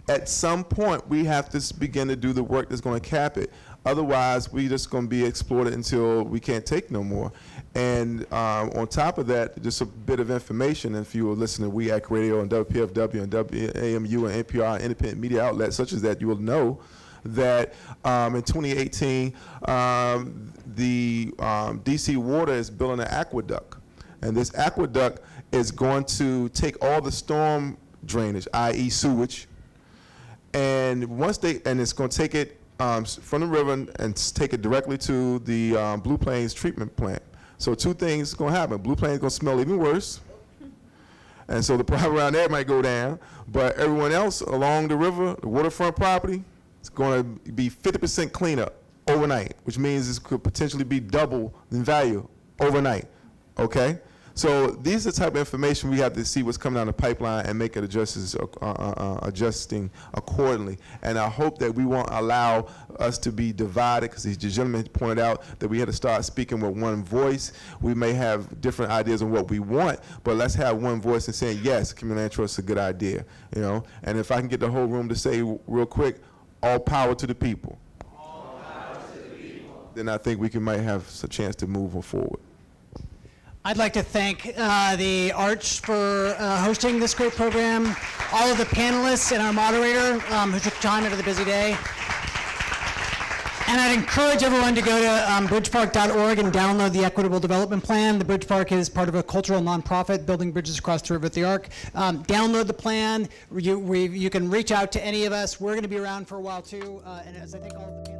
At some point, we have to begin to do the work that's going to cap it. Otherwise, we're just going to be exploited until we can't take no more. And on top of that, just a bit of information, if you were listening to WEAC Radio and WPFW and WAMU and NPR, independent media outlets such as that, you will know that in 2018, the DC Water is building an aqueduct. And this aqueduct is going to take all the storm drainage, i.e. sewage, and it's going to take it from the river and take it directly to the Blue Plains treatment plant. So two things going to happen. Blue Plains is going to smell even worse, and so the profit around there might go down, but everyone else along the river, the waterfront property, it's going to be 50% cleaner overnight, which means it could potentially be double in value overnight, okay? So these are the type of information we have to see what's coming down the pipeline and make it adjusting accordingly. And I hope that we won't allow us to be divided, because the gentleman pointed out that we had to start speaking with one voice. We may have different ideas on what we want, but let's have one voice and saying, yes, community interest is a good idea, you know? And if I can get the whole room to say real quick, all power to the people. All power to the people. Then I think we might have a chance to move forward. I'd like to thank the Arch for hosting this great program, all of the panelists and our moderator who took time out of the busy day. And I'd encourage everyone to go to bridgepark.org and download the Equitable Development Plan. The Bridge Park is part of a cultural nonprofit building bridges across the river at the Arc. Download the plan. You can reach out to any of us. We're going to be around for a while too. And as I think all of the